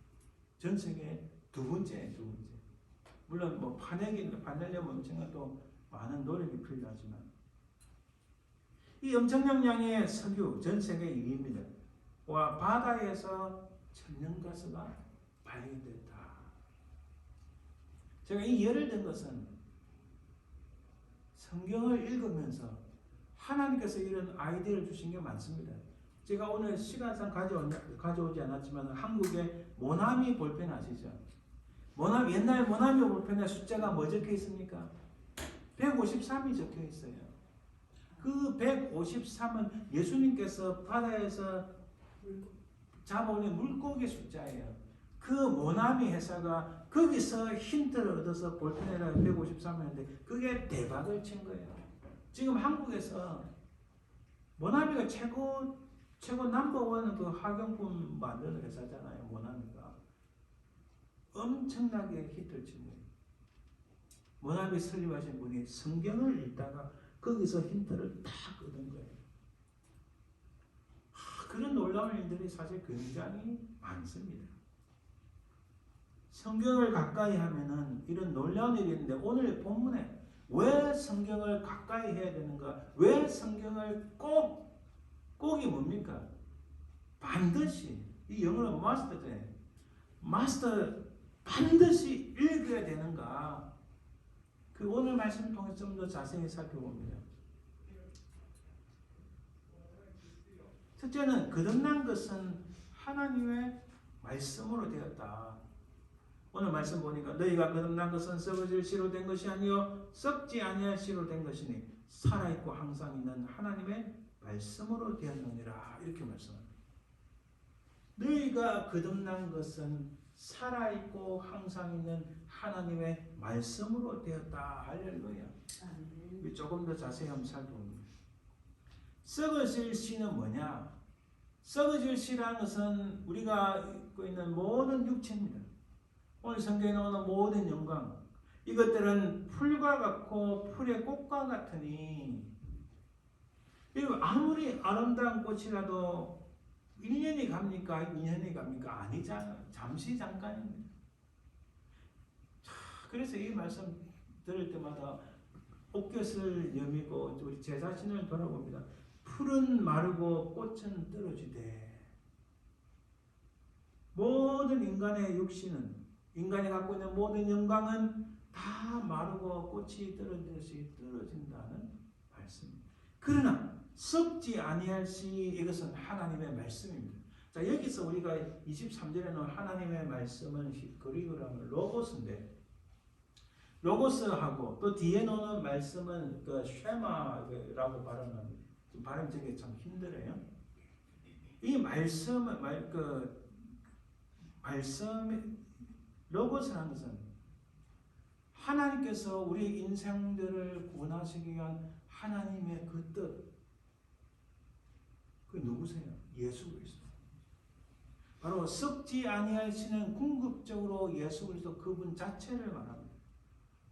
전 세계 두 번째. 물론 뭐 파내려면 엄청난 또 많은 노력이 필요하지만 이 엄청난 양의 석유 전 세계 2위입니다. 와, 바다에서 천연가스가 발견됐다. 제가 이 예를 든 것은 성경을 읽으면서 하나님께서 이런 아이디어를 주신 게 많습니다. 제가 오늘 시간상 가져오지 않았지만 한국의 모나미 볼펜 아시죠? 옛날 모나미 볼펜에 숫자가 뭐 적혀 있습니까? 153이 적혀 있어요. 그 153은 예수님께서 바다에서 잡아올린 물고기 숫자예요. 그 모나미 회사가 거기서 힌트를 얻어서 볼펜에다가 153을 했는데 그게 대박을 친 거예요. 지금 한국에서 모나미가 최고 넘버원은 그 학용품 만드는 회사잖아요. 모나미가 엄청나게 히트를 친 거예요. 모나미 설립하신 분이 성경을 읽다가 거기서 힌트를 딱 얻은 거예요. 그런 놀라운 일들이 사실 굉장히 많습니다. 성경을 가까이 하면은 이런 놀라운 일이 있는데 오늘 본문에 왜 성경을 가까이 해야 되는가? 왜 성경을 꼭이 뭡니까? 반드시, 이 영어로 마스터 반드시 읽어야 되는가? 그 오늘 말씀을 통해서 좀 더 자세히 살펴봅니다. 첫째는 거듭난 것은 하나님의 말씀으로 되었다. 오늘 말씀 보니까 너희가 거듭난 것은 썩어질 씨로 된 것이 아니요 썩지 아니할 씨로 된 것이니 살아있고 항상 있는 하나님의 말씀으로 되었느니라. 이렇게 말씀합니다. 너희가 거듭난 것은 살아있고 항상 있는 하나님의 말씀으로 되었다. 할렐루야. 조금 더 자세히 한번 살펴봅니다. 썩어질 씨는 뭐냐? 썩어질 씨라는 것은 우리가 입고 있는 모든 육체입니다. 오늘 성경에 나오는 모든 영광, 이것들은 풀과 같고 풀의 꽃과 같으니 아무리 아름다운 꽃이라도 1년이 갑니까? 2년이 갑니까? 아니잖아요. 잠시 잠깐입니다. 그래서 이 말씀 들을 때마다 옷깃을 여미고 우리 제 자신을 돌아봅니다. 풀은 마르고 꽃은 떨어지되 모든 인간의 육신은, 인간이 갖고 있는 모든 영광은 다 마르고 꽃이 떨어지듯이 떨어진다는 말씀입니다. 그러나 썩지 아니할 시 이것은 하나님의 말씀입니다. 자, 여기서 우리가 23절에는 하나님의 말씀은 그리고라면 로고스인데, 로고스하고 또 뒤에 놓는 말씀은 그 쉐마라고 발음합니다. 발음 되게 참 힘들어요. 이 말씀 로고스라는 것은 하나님께서 우리 인생들을 구원하시기 위한 하나님의 그 뜻. 그 누구세요? 예수 그리스도. 바로 썩지 아니할 시는 궁극적으로 예수 그리스도 그분 자체를 말합니다.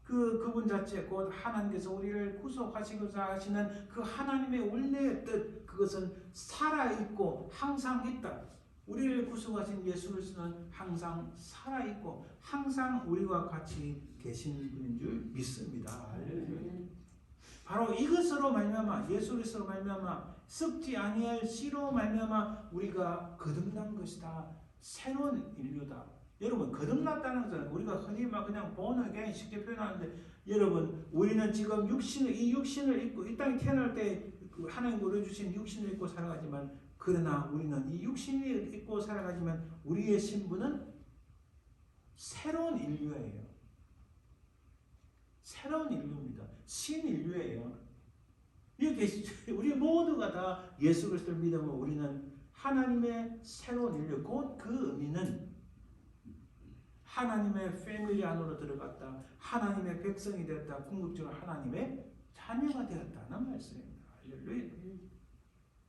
그분 자체 곧 하나님께서 우리를 구속하시고자 하시는 그 하나님의 원래의 뜻, 그것은 살아있고 항상 있다. 우리를 구속하신 예수 그리스도는 항상 살아있고 항상 우리와 같이 계신 분인 줄 믿습니다. 바로 이것으로 말미암아, 예수 그리스도로 말미암아, 썩지 아니할 씨로 말미암아 우리가 거듭난 것이다. 새로운 인류다. 여러분, 거듭났다는 것은 우리가 흔히 막 그냥 본어게인 쉽게 표현하는데, 여러분, 우리는 지금 이 육신을 입고 이 땅에 태어날 때 하나님 물어주신 육신을 입고 살아가지만, 그러나 우리는 이 육신을 입고 살아가지만 우리의 신분은 새로운 인류예요. 새로운 인류입니다. 신인류예요. 이렇게 우리 모두가 다 예수 그리스도를 믿으면 우리는 하나님의 새로운 인류, 곧 그 의미는 하나님의 패밀리 안으로 들어갔다, 하나님의 백성이 되었다, 궁극적으로 하나님의 자녀가 되었다는 말씀입니다. 할렐루야.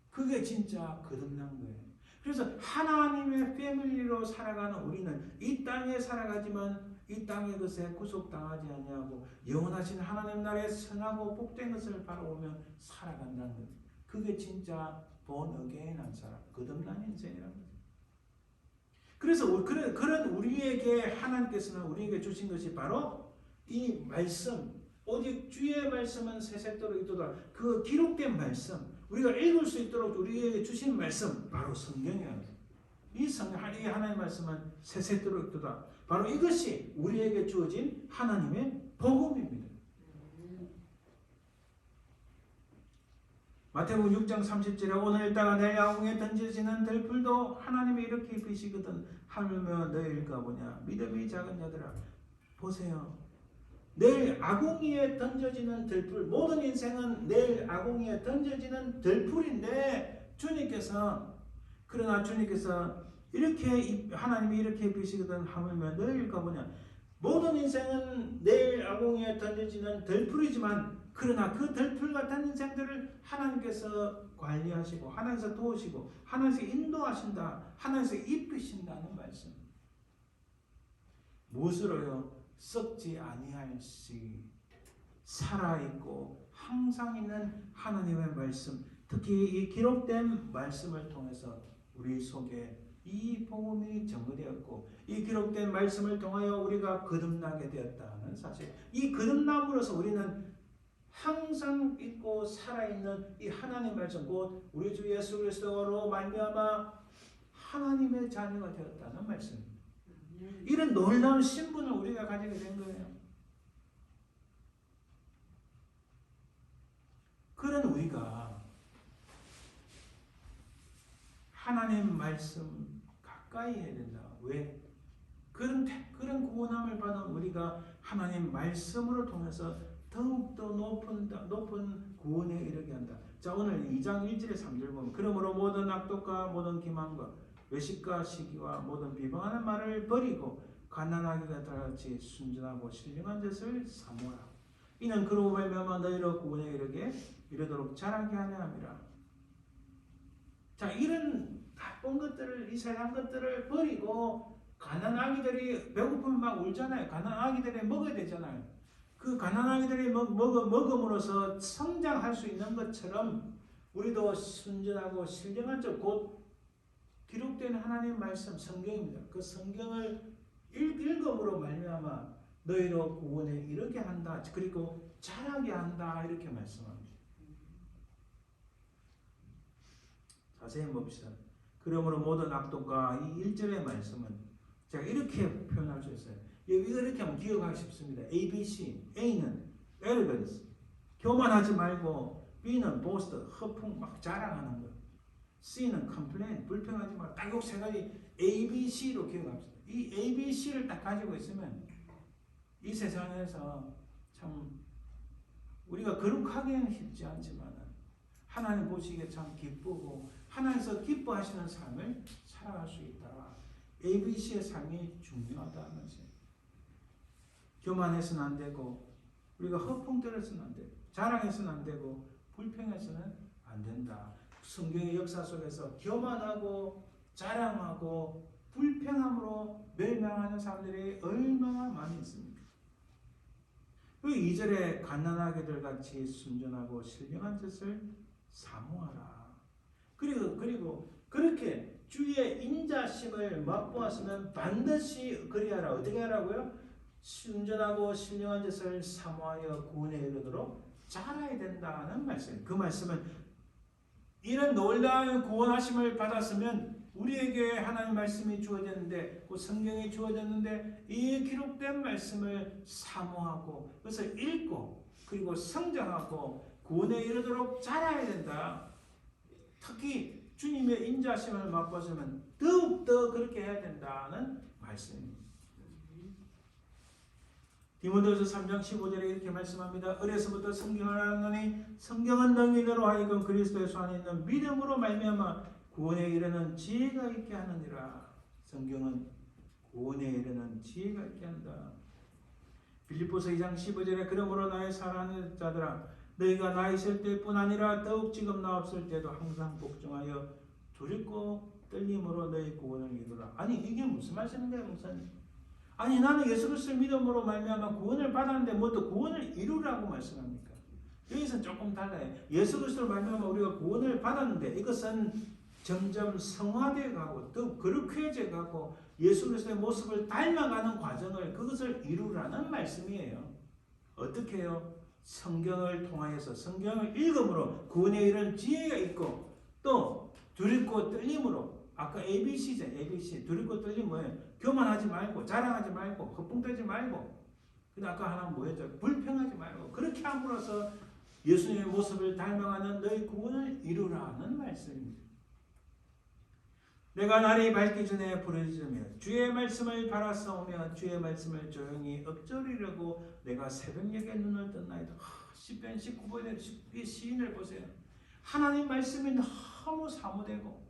그게 진짜 거듭난 거예요. 그래서 하나님의 패밀리로 살아가는 우리는 이 땅에 살아가지만 이 땅의 것에 구속당하지 아니하고 영원하신 하나님 나라의 선하고 복된 것을 바라보며 살아간다는 것. 그게 진짜 본 어게인한 사람, 거듭난 인생이라는 거죠. 그래서 그런 우리에게 하나님께서는 우리에게 주신 것이 바로 이 말씀, 오직 주의 말씀은 세세토록 있도다. 그 기록된 말씀, 우리가 읽을 수 있도록 우리에게 주신 말씀, 바로 성경이에요. 이 하나님의 말씀은 세세토록 있도다. 바로 이것이 우리에게 주어진 하나님의 복음입니다. 마태복음 6장 30절에 오늘 있다가 내일 아궁에 던져지는 들풀도 하나님이 이렇게 입히시거든 하물며 너희일까 보냐. 믿음이 작은 자들아 보세요. 내일 아궁이에 던져지는 들풀, 모든 인생은 내일 아궁이에 던져지는 들풀인데 그러나 주님께서 이렇게 하나님이 이렇게 입히시거든 하물며 너희일까 보냐. 모든 인생은 내일 아궁이에 던져지는 들풀이지만 그러나 그 들풀 같은 인생들을 하나님께서 관리하시고 하나님께서 도우시고 하나님께서 인도하신다. 하나님께서 입히신다는 말씀. 무엇으로요? 썩지 아니할 시 살아있고 항상 있는 하나님의 말씀, 특히 이 기록된 말씀을 통해서 우리 속에 이 복음이 증거되었고 이 기록된 말씀을 통하여 우리가 거듭나게 되었다는 사실. 이 거듭남으로서 우리는 항상 있고 살아있는 이 하나님 말씀, 곧 우리 주 예수 그리스도로 말미암아 하나님의 자녀가 되었다는 말씀입니다. 이런 놀라운 신분을 우리가 가지게 된 거예요. 그런 우리가 하나님 말씀 가까이 해야 된다. 왜? 그런 구원함을 받은 우리가 하나님 말씀으로 통해서 더욱더 높은 구원에 이르게 한다. 자, 오늘 2장 1절에 3절 보면 그러므로 모든 악독과 모든 기만과 외식과 시기와 모든 비방하는 말을 버리고 가난하기가 다같이 순전하고 신령한 것을 사모하라. 이는 그로 말미암아 너희로 구원에 이르도록 자라게 하려 함이라. 자, 이런 나쁜 것들을, 이 세상 것들을 버리고 가난한 아기들이 배고프면 막 울잖아요. 가난한 아기들이 먹어야 되잖아요. 그 가난한 아기들이 먹음으로써 성장할 수 있는 것처럼 우리도 순전하고 신령한 것, 곧 기록된 하나님 말씀 성경입니다. 그 성경을 읽음으로 말미암아 너희로 구원에 이르게 한다. 그리고 자라게 한다. 이렇게 말씀합니다. 자세히 봅시다. 그러므로 모든 악독과 이 1절의 말씀은 제가 이렇게 표현할 수 있어요. 이거 이렇게 하면 기억하기 쉽습니다. ABC, A는 arrogance, 교만하지 말고, B는 boast, 허풍 막 자랑하는 거, C는 complain, 불평하지 말고, 딱 이 세 가지 ABC로 기억합시다. 이 ABC를 딱 가지고 있으면 이 세상에서 참 우리가 거룩하기는 쉽지 않지만 하나님 보시기에 참 기쁘고 하나님께서 기뻐하시는 삶을 살아갈 수 있다. ABC의 삶이 중요하다는 것이에요. 교만해서는 안 되고 우리가 허풍들어서는 안 되고 자랑해서는 안 되고 불평해서는 안 된다. 성경의 역사 속에서 교만하고 자랑하고 불평함으로 멸망하는 사람들이 얼마나 많이 있습니까? 그 2절에 갓난아기들 같이 순전하고 신령한 짓을 사모하라. 그리고 그렇게 주의 인자심을 맛보았으면 반드시 그리하라. 어떻게 하라고요? 순전하고 신령한 짓을 사모하여 구원에 이르도록 자라야 된다는 말씀. 그 말씀은 이런 놀라운 구원하심을 받았으면 우리에게 하나님 말씀이 주어졌는데, 그 성경이 주어졌는데 이 기록된 말씀을 사모하고 그것을 읽고 그리고 성장하고 구원에 이르도록 자라야 된다. 특히 주님의 인자심을 맛보시면 더욱더 그렇게 해야 된다는 말씀입니다. 디모데후서 3장 15절에 이렇게 말씀합니다. 어려서부터 성경을 알았노니 성경은 너희로 하여금 그리스도의 안에 있는 믿음으로 말미암아 구원에 이르는 지혜가 있게 하느니라. 성경은 구원에 이르는 지혜가 있게 한다. 빌립보서 2장 15절에 그러므로 나의 사랑하는 자들아 너희가 나 있을 때뿐 아니라 더욱 지금 나 없을 때도 항상 복종하여 두렵고 떨림으로 너희 구원을 이루라. 아니 이게 무슨 말씀인가요, 목사님? 아니 나는 예수 그리스도를 믿음으로 말미암아 구원을 받았는데 뭐 또 구원을 이루라고 말씀합니까? 여기서는 조금 달라요. 예수 그리스도를 말미암아 우리가 구원을 받았는데 이것은 점점 성화되어 가고 더 거룩해져 가고 예수 그리스도의 모습을 닮아가는 과정을 그것을 이루라는 말씀이에요. 어떻게 해요? 성경을 통하여서 성경을 읽음으로 구원에 이르는 지혜가 있고 또 두렵고 떨림으로 아까 ABC죠. ABC 두렵고 떨림 뭐예요? 교만하지 말고 자랑하지 말고 헛붕대지 말고 근데 아까 하나 뭐였죠? 불평하지 말고 그렇게 함으로써 예수님의 모습을 닮아가는 너희 구원을 이루라는 말씀입니다. 내가 날이 밝기 전에 부르짖으며 주의 말씀을 바라싸우며 주의 말씀을 조용히 읊조리려고 내가 새벽녘에 눈을 떴나이다. 시편 19편의 이 시인을 보세요. 하나님 말씀이 너무 사모되고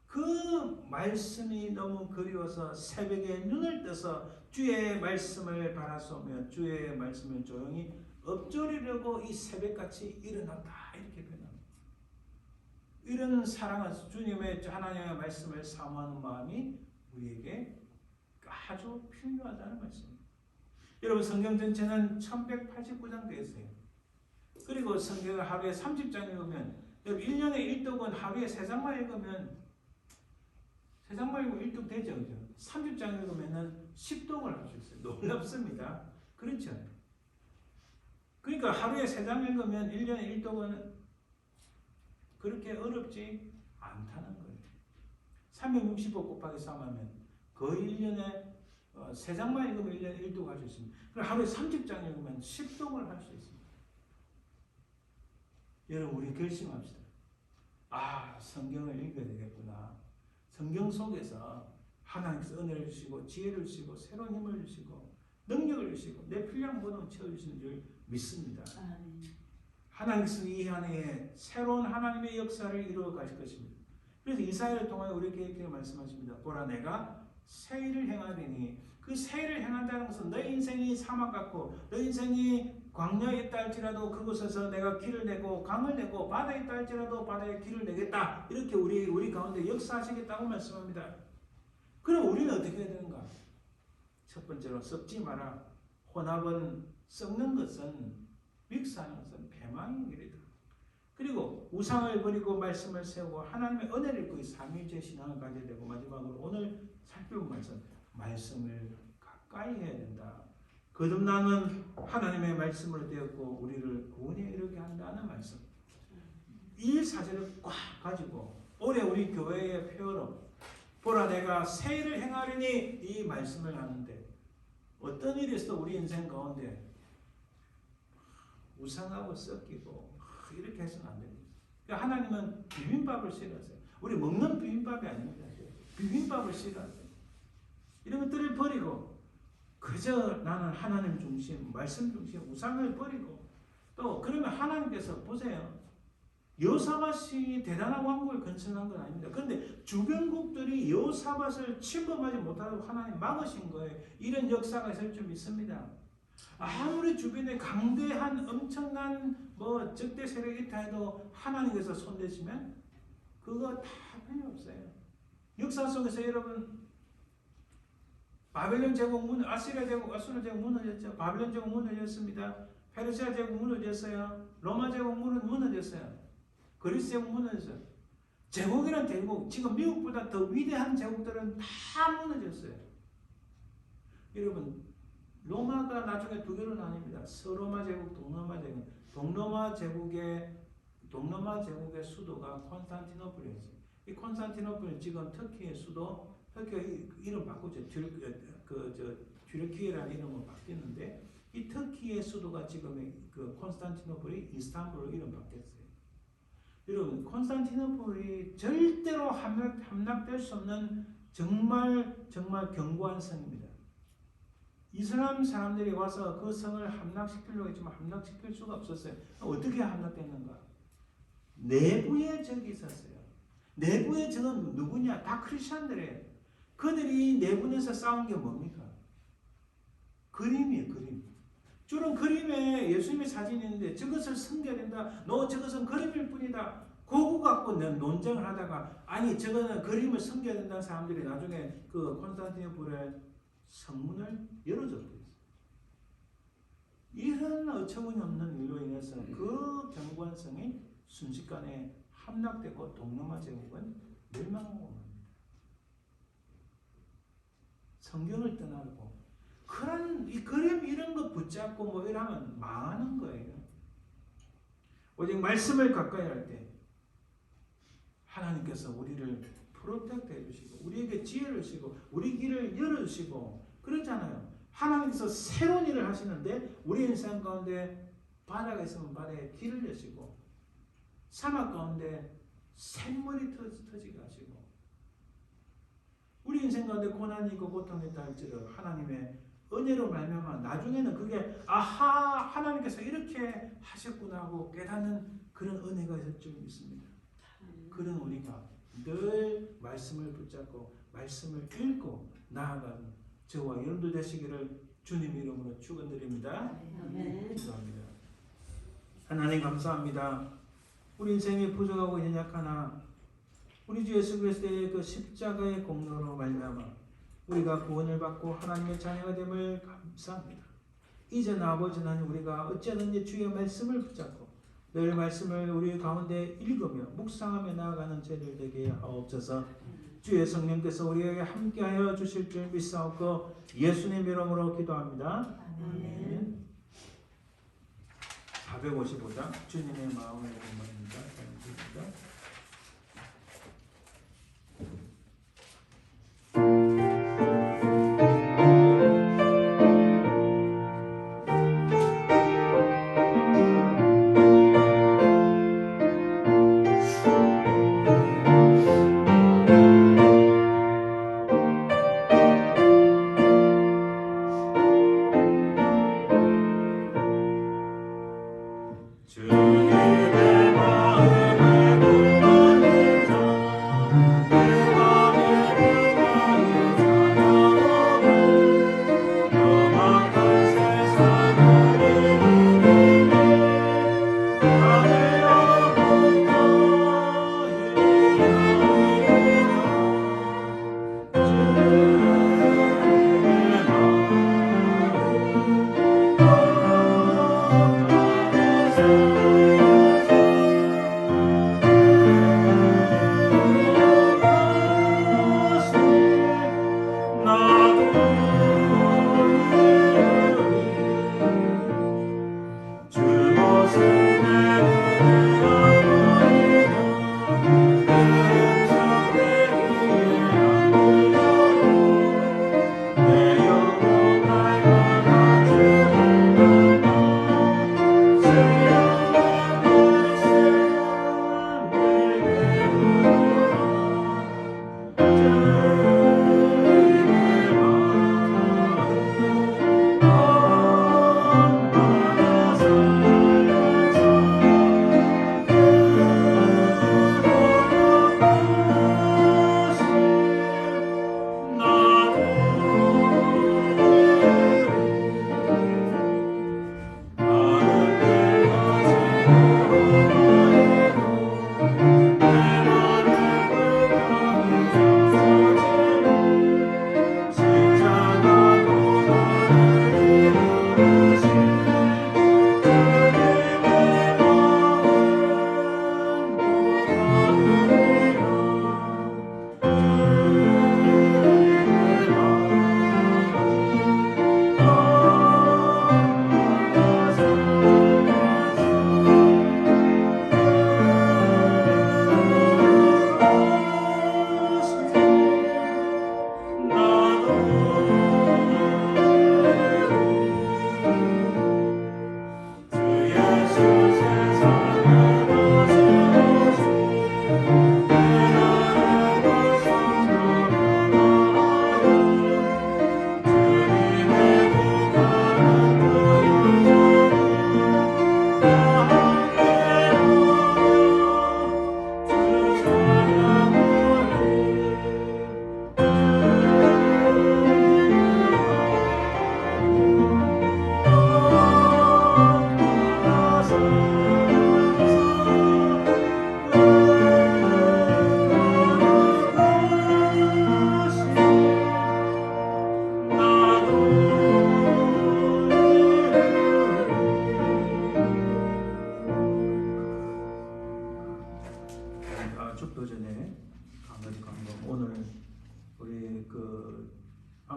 그 말씀이 너무 그리워서 새벽에 눈을 떠서 주의 말씀을 바라싸우며 주의 말씀을 조용히 읊조리려고 이 새벽같이 일어났다. 이렇게 표현합니다. 이런 사랑은 주님의 하나님의 말씀을 사모하는 마음이 우리에게 아주 필요하다는 말씀입니다. 여러분 성경 전체는 1189장 되어 있어요. 그리고 성경을 하루에 30장 읽으면 여러분 1년에 1독은 하루에 3장만 읽으면 3장만 읽으면 1독 되죠. 그죠? 30장 읽으면 10독을 할 수 있어요. 놀랍습니다. 그렇죠? 그러니까 하루에 3장 읽으면 1년에 1독은 그렇게 어렵지 않다는 거예요. 365 곱하기 3하면 거의 1년에 3장만 읽으면 1년에 1독 할 수 있습니다. 그럼 하루에 30장 읽으면 10독을 할 수 있습니다. 여러분 우리 결심합시다. 아 성경을 읽어야 되겠구나. 성경 속에서 하나님께서 은혜를 주시고 지혜를 주시고 새로운 힘을 주시고 능력을 주시고 내 필요한 모든 채워주시는 줄 믿습니다. 하나님께서 이 안에 새로운 하나님의 역사를 이루어 가실 것입니다. 그래서 이사야를 통하여 우리에게 이렇게 말씀하십니다. 보라 내가 새 일을 행하리니 그 새 일을 행한다는 것은 너 인생이 사막 같고 너 인생이 광야에 있다 할지라도 그곳에서 내가 길을 내고 강을 내고 바다에 있다 할지라도 바다에 길을 내겠다. 이렇게 우리 가운데 역사하시겠다고 말씀합니다. 그럼 우리는 어떻게 해야 되는가? 첫 번째로 썩지 마라. 혼합은 썩는 것은 믹스하는 것은 패망의 길이다. 그리고 우상을 버리고 말씀을 세우고 하나님의 은혜를 입고 삼위일체 신앙을 가져야 되고 마지막으로 오늘 살펴본 말씀을 가까이 해야 된다. 거듭나는 하나님의 말씀을 되었고 우리를 구원에 이르게 한다는 말씀. 이 사실을 꽉 가지고 올해 우리 교회의 표어로 보라 내가 새 일을 행하리니 이 말씀을 하는데 어떤 일이 있어도 우리 인생 가운데 우상하고 섞이고 이렇게 해서는 안 됩니다. 그러니까 하나님은 비빔밥을 싫어하세요. 우리 먹는 비빔밥이 아닙니다. 비빔밥을 싫어하세요. 이런 것들을 버리고 그저 나는 하나님 중심, 말씀 중심, 우상을 버리고 또 그러면 하나님께서 보세요. 여호사밧이 대단한 왕국을 건설한 건 아닙니다. 그런데 주변국들이 여호사밧을 침범하지 못하도록 하나님 막으신 거예요. 이런 역사가 있을 줄 믿습니다. 아무리 주변에 강대한 엄청난 적대 세력이 있다 해도 하나님께서 손대시면 그거 다 필요 없어요. 역사 속에서 여러분 바벨론 제국 아수르 제국 무너졌죠. 바벨론 제국 무너졌습니다. 페르시아 제국 무너졌어요. 로마 제국 무너졌어요. 그리스 제국 무너졌어요. 제국이란 대국, 지금 미국보다 더 위대한 제국들은 다 무너졌어요. 여러분 로마가 나중에 두 개로 나뉩니다. 서로마 제국, 동로마 제국. 동로마 제국의 수도가 콘스탄티노플이었어요. 이 콘스탄티노플은 지금 터키의 수도, 터키가 이름 바꾸죠. 튀르키예라는 이름으로 바뀌었는데 이 터키의 수도가 지금 그 콘스탄티노플이 이스탄불로 이름 바뀌었어요. 여러분 콘스탄티노플이 절대로 함락될 수 없는 정말 견고한 성입니다. 이슬람 사람들이 와서 그 성을 함락시키려고 했지만 함락시킬 수가 없었어요. 어떻게 함락됐는가? 내부의 적이 있었어요. 내부의 적은 누구냐? 다 크리스천들이에요. 그들이 내분에서 싸운 게 뭡니까? 그림이에요. 그림. 주로 그림에 예수님의 사진이 있는데 저것을 섬겨야 된다. 너 저것은 그림일 뿐이다. 그거 갖고 논쟁을 하다가 아니 저거는 그림을 섬겨야 된다는 사람들이 나중에 그 콘스탄티노플의 성문을 열어줬어요. 이런 어처구니 없는 일로 인해서 그 경관성이 순식간에 함락되고 동로마 제국은 멸망하고 맙니다. 성경을 떠나고 그런 이 그림 이런 거 붙잡고 뭐 이러면 망하는 거예요. 오직 말씀을 가까이 할 때 하나님께서 우리를 프로텍트 해주시고 우리에게 지혜를 주시고 우리 길을 열어주시고 그렇잖아요. 하나님께서 새로운 일을 하시는데 우리 인생 가운데 바다가 있으면 바다에 길을 여시고 사막 가운데 샘물이 터지게 하시고 우리 인생 가운데 고난이 있고 고통이 있다 할지라도 하나님의 은혜로 말미암아 나중에는 그게 아하 하나님께서 이렇게 하셨구나 하고 깨닫는 그런 은혜가 있을 줄 믿습니다. 그런 우리가 늘 말씀을 붙잡고 말씀을 읽고 나아가는 저와 여러분들 되시기를 주님 이름으로 축원드립니다. 아멘. 기도합니다. 하나님 감사합니다. 우리 인생이 부족하고 연약하나 우리 주 예수 그리스도의 그 십자가의 공로로 말미암아 우리가 구원을 받고 하나님의 자녀가 됨을 감사합니다. 이제 아버지 하나님 우리가 어찌하든지 주의 말씀을 붙잡고 늘 말씀을 우리 가운데 읽으며 묵상하며 나아가는 저희들 되게 하옵소서. 주의 성령께서 우리에게 함께하여 주실 줄 믿사옵고 예수님 이름으로 기도합니다. 아멘. 455장 주님의 마음을 본받는다. 주님의 마음을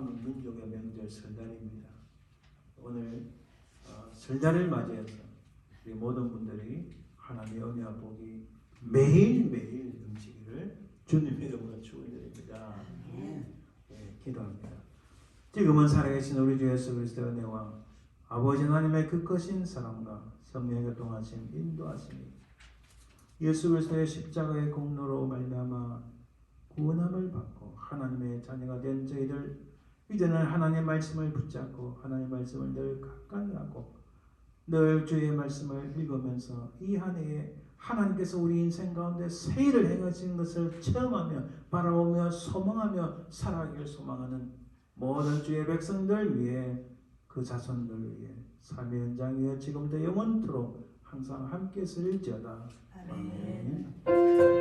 한국 민족의 명절 설날입니다. 오늘 설날을 맞이해서 우리 모든 분들이 하나님의 은혜와 복이 매일매일 넘치기를 주님의 이름으로 축원드립니다. 기도합니다. 지금은 살아계신 우리 주 예수 그리스도의 은혜와 아버지 하나님의 그 크신 사랑과 성령의 교통하심 인도하심이 예수 그리스도의 십자가의 공로로 말미암아 구원함을 받고 하나님의 자녀가 된 저희들 이제는 하나님의 말씀을 붙잡고 하나님의 말씀을 늘 가까이 하고 늘 주의 말씀을 읽으면서 이 한 해에 하나님께서 우리 인생 가운데 새 일을 행하신 것을 체험하며 바라보며 소망하며 살아가기를 소망하는 모든 주의 백성들 위해 그 자손들 위해 삶의 현장 위에 지금도 영원토록 항상 함께 있을지어다. 아멘.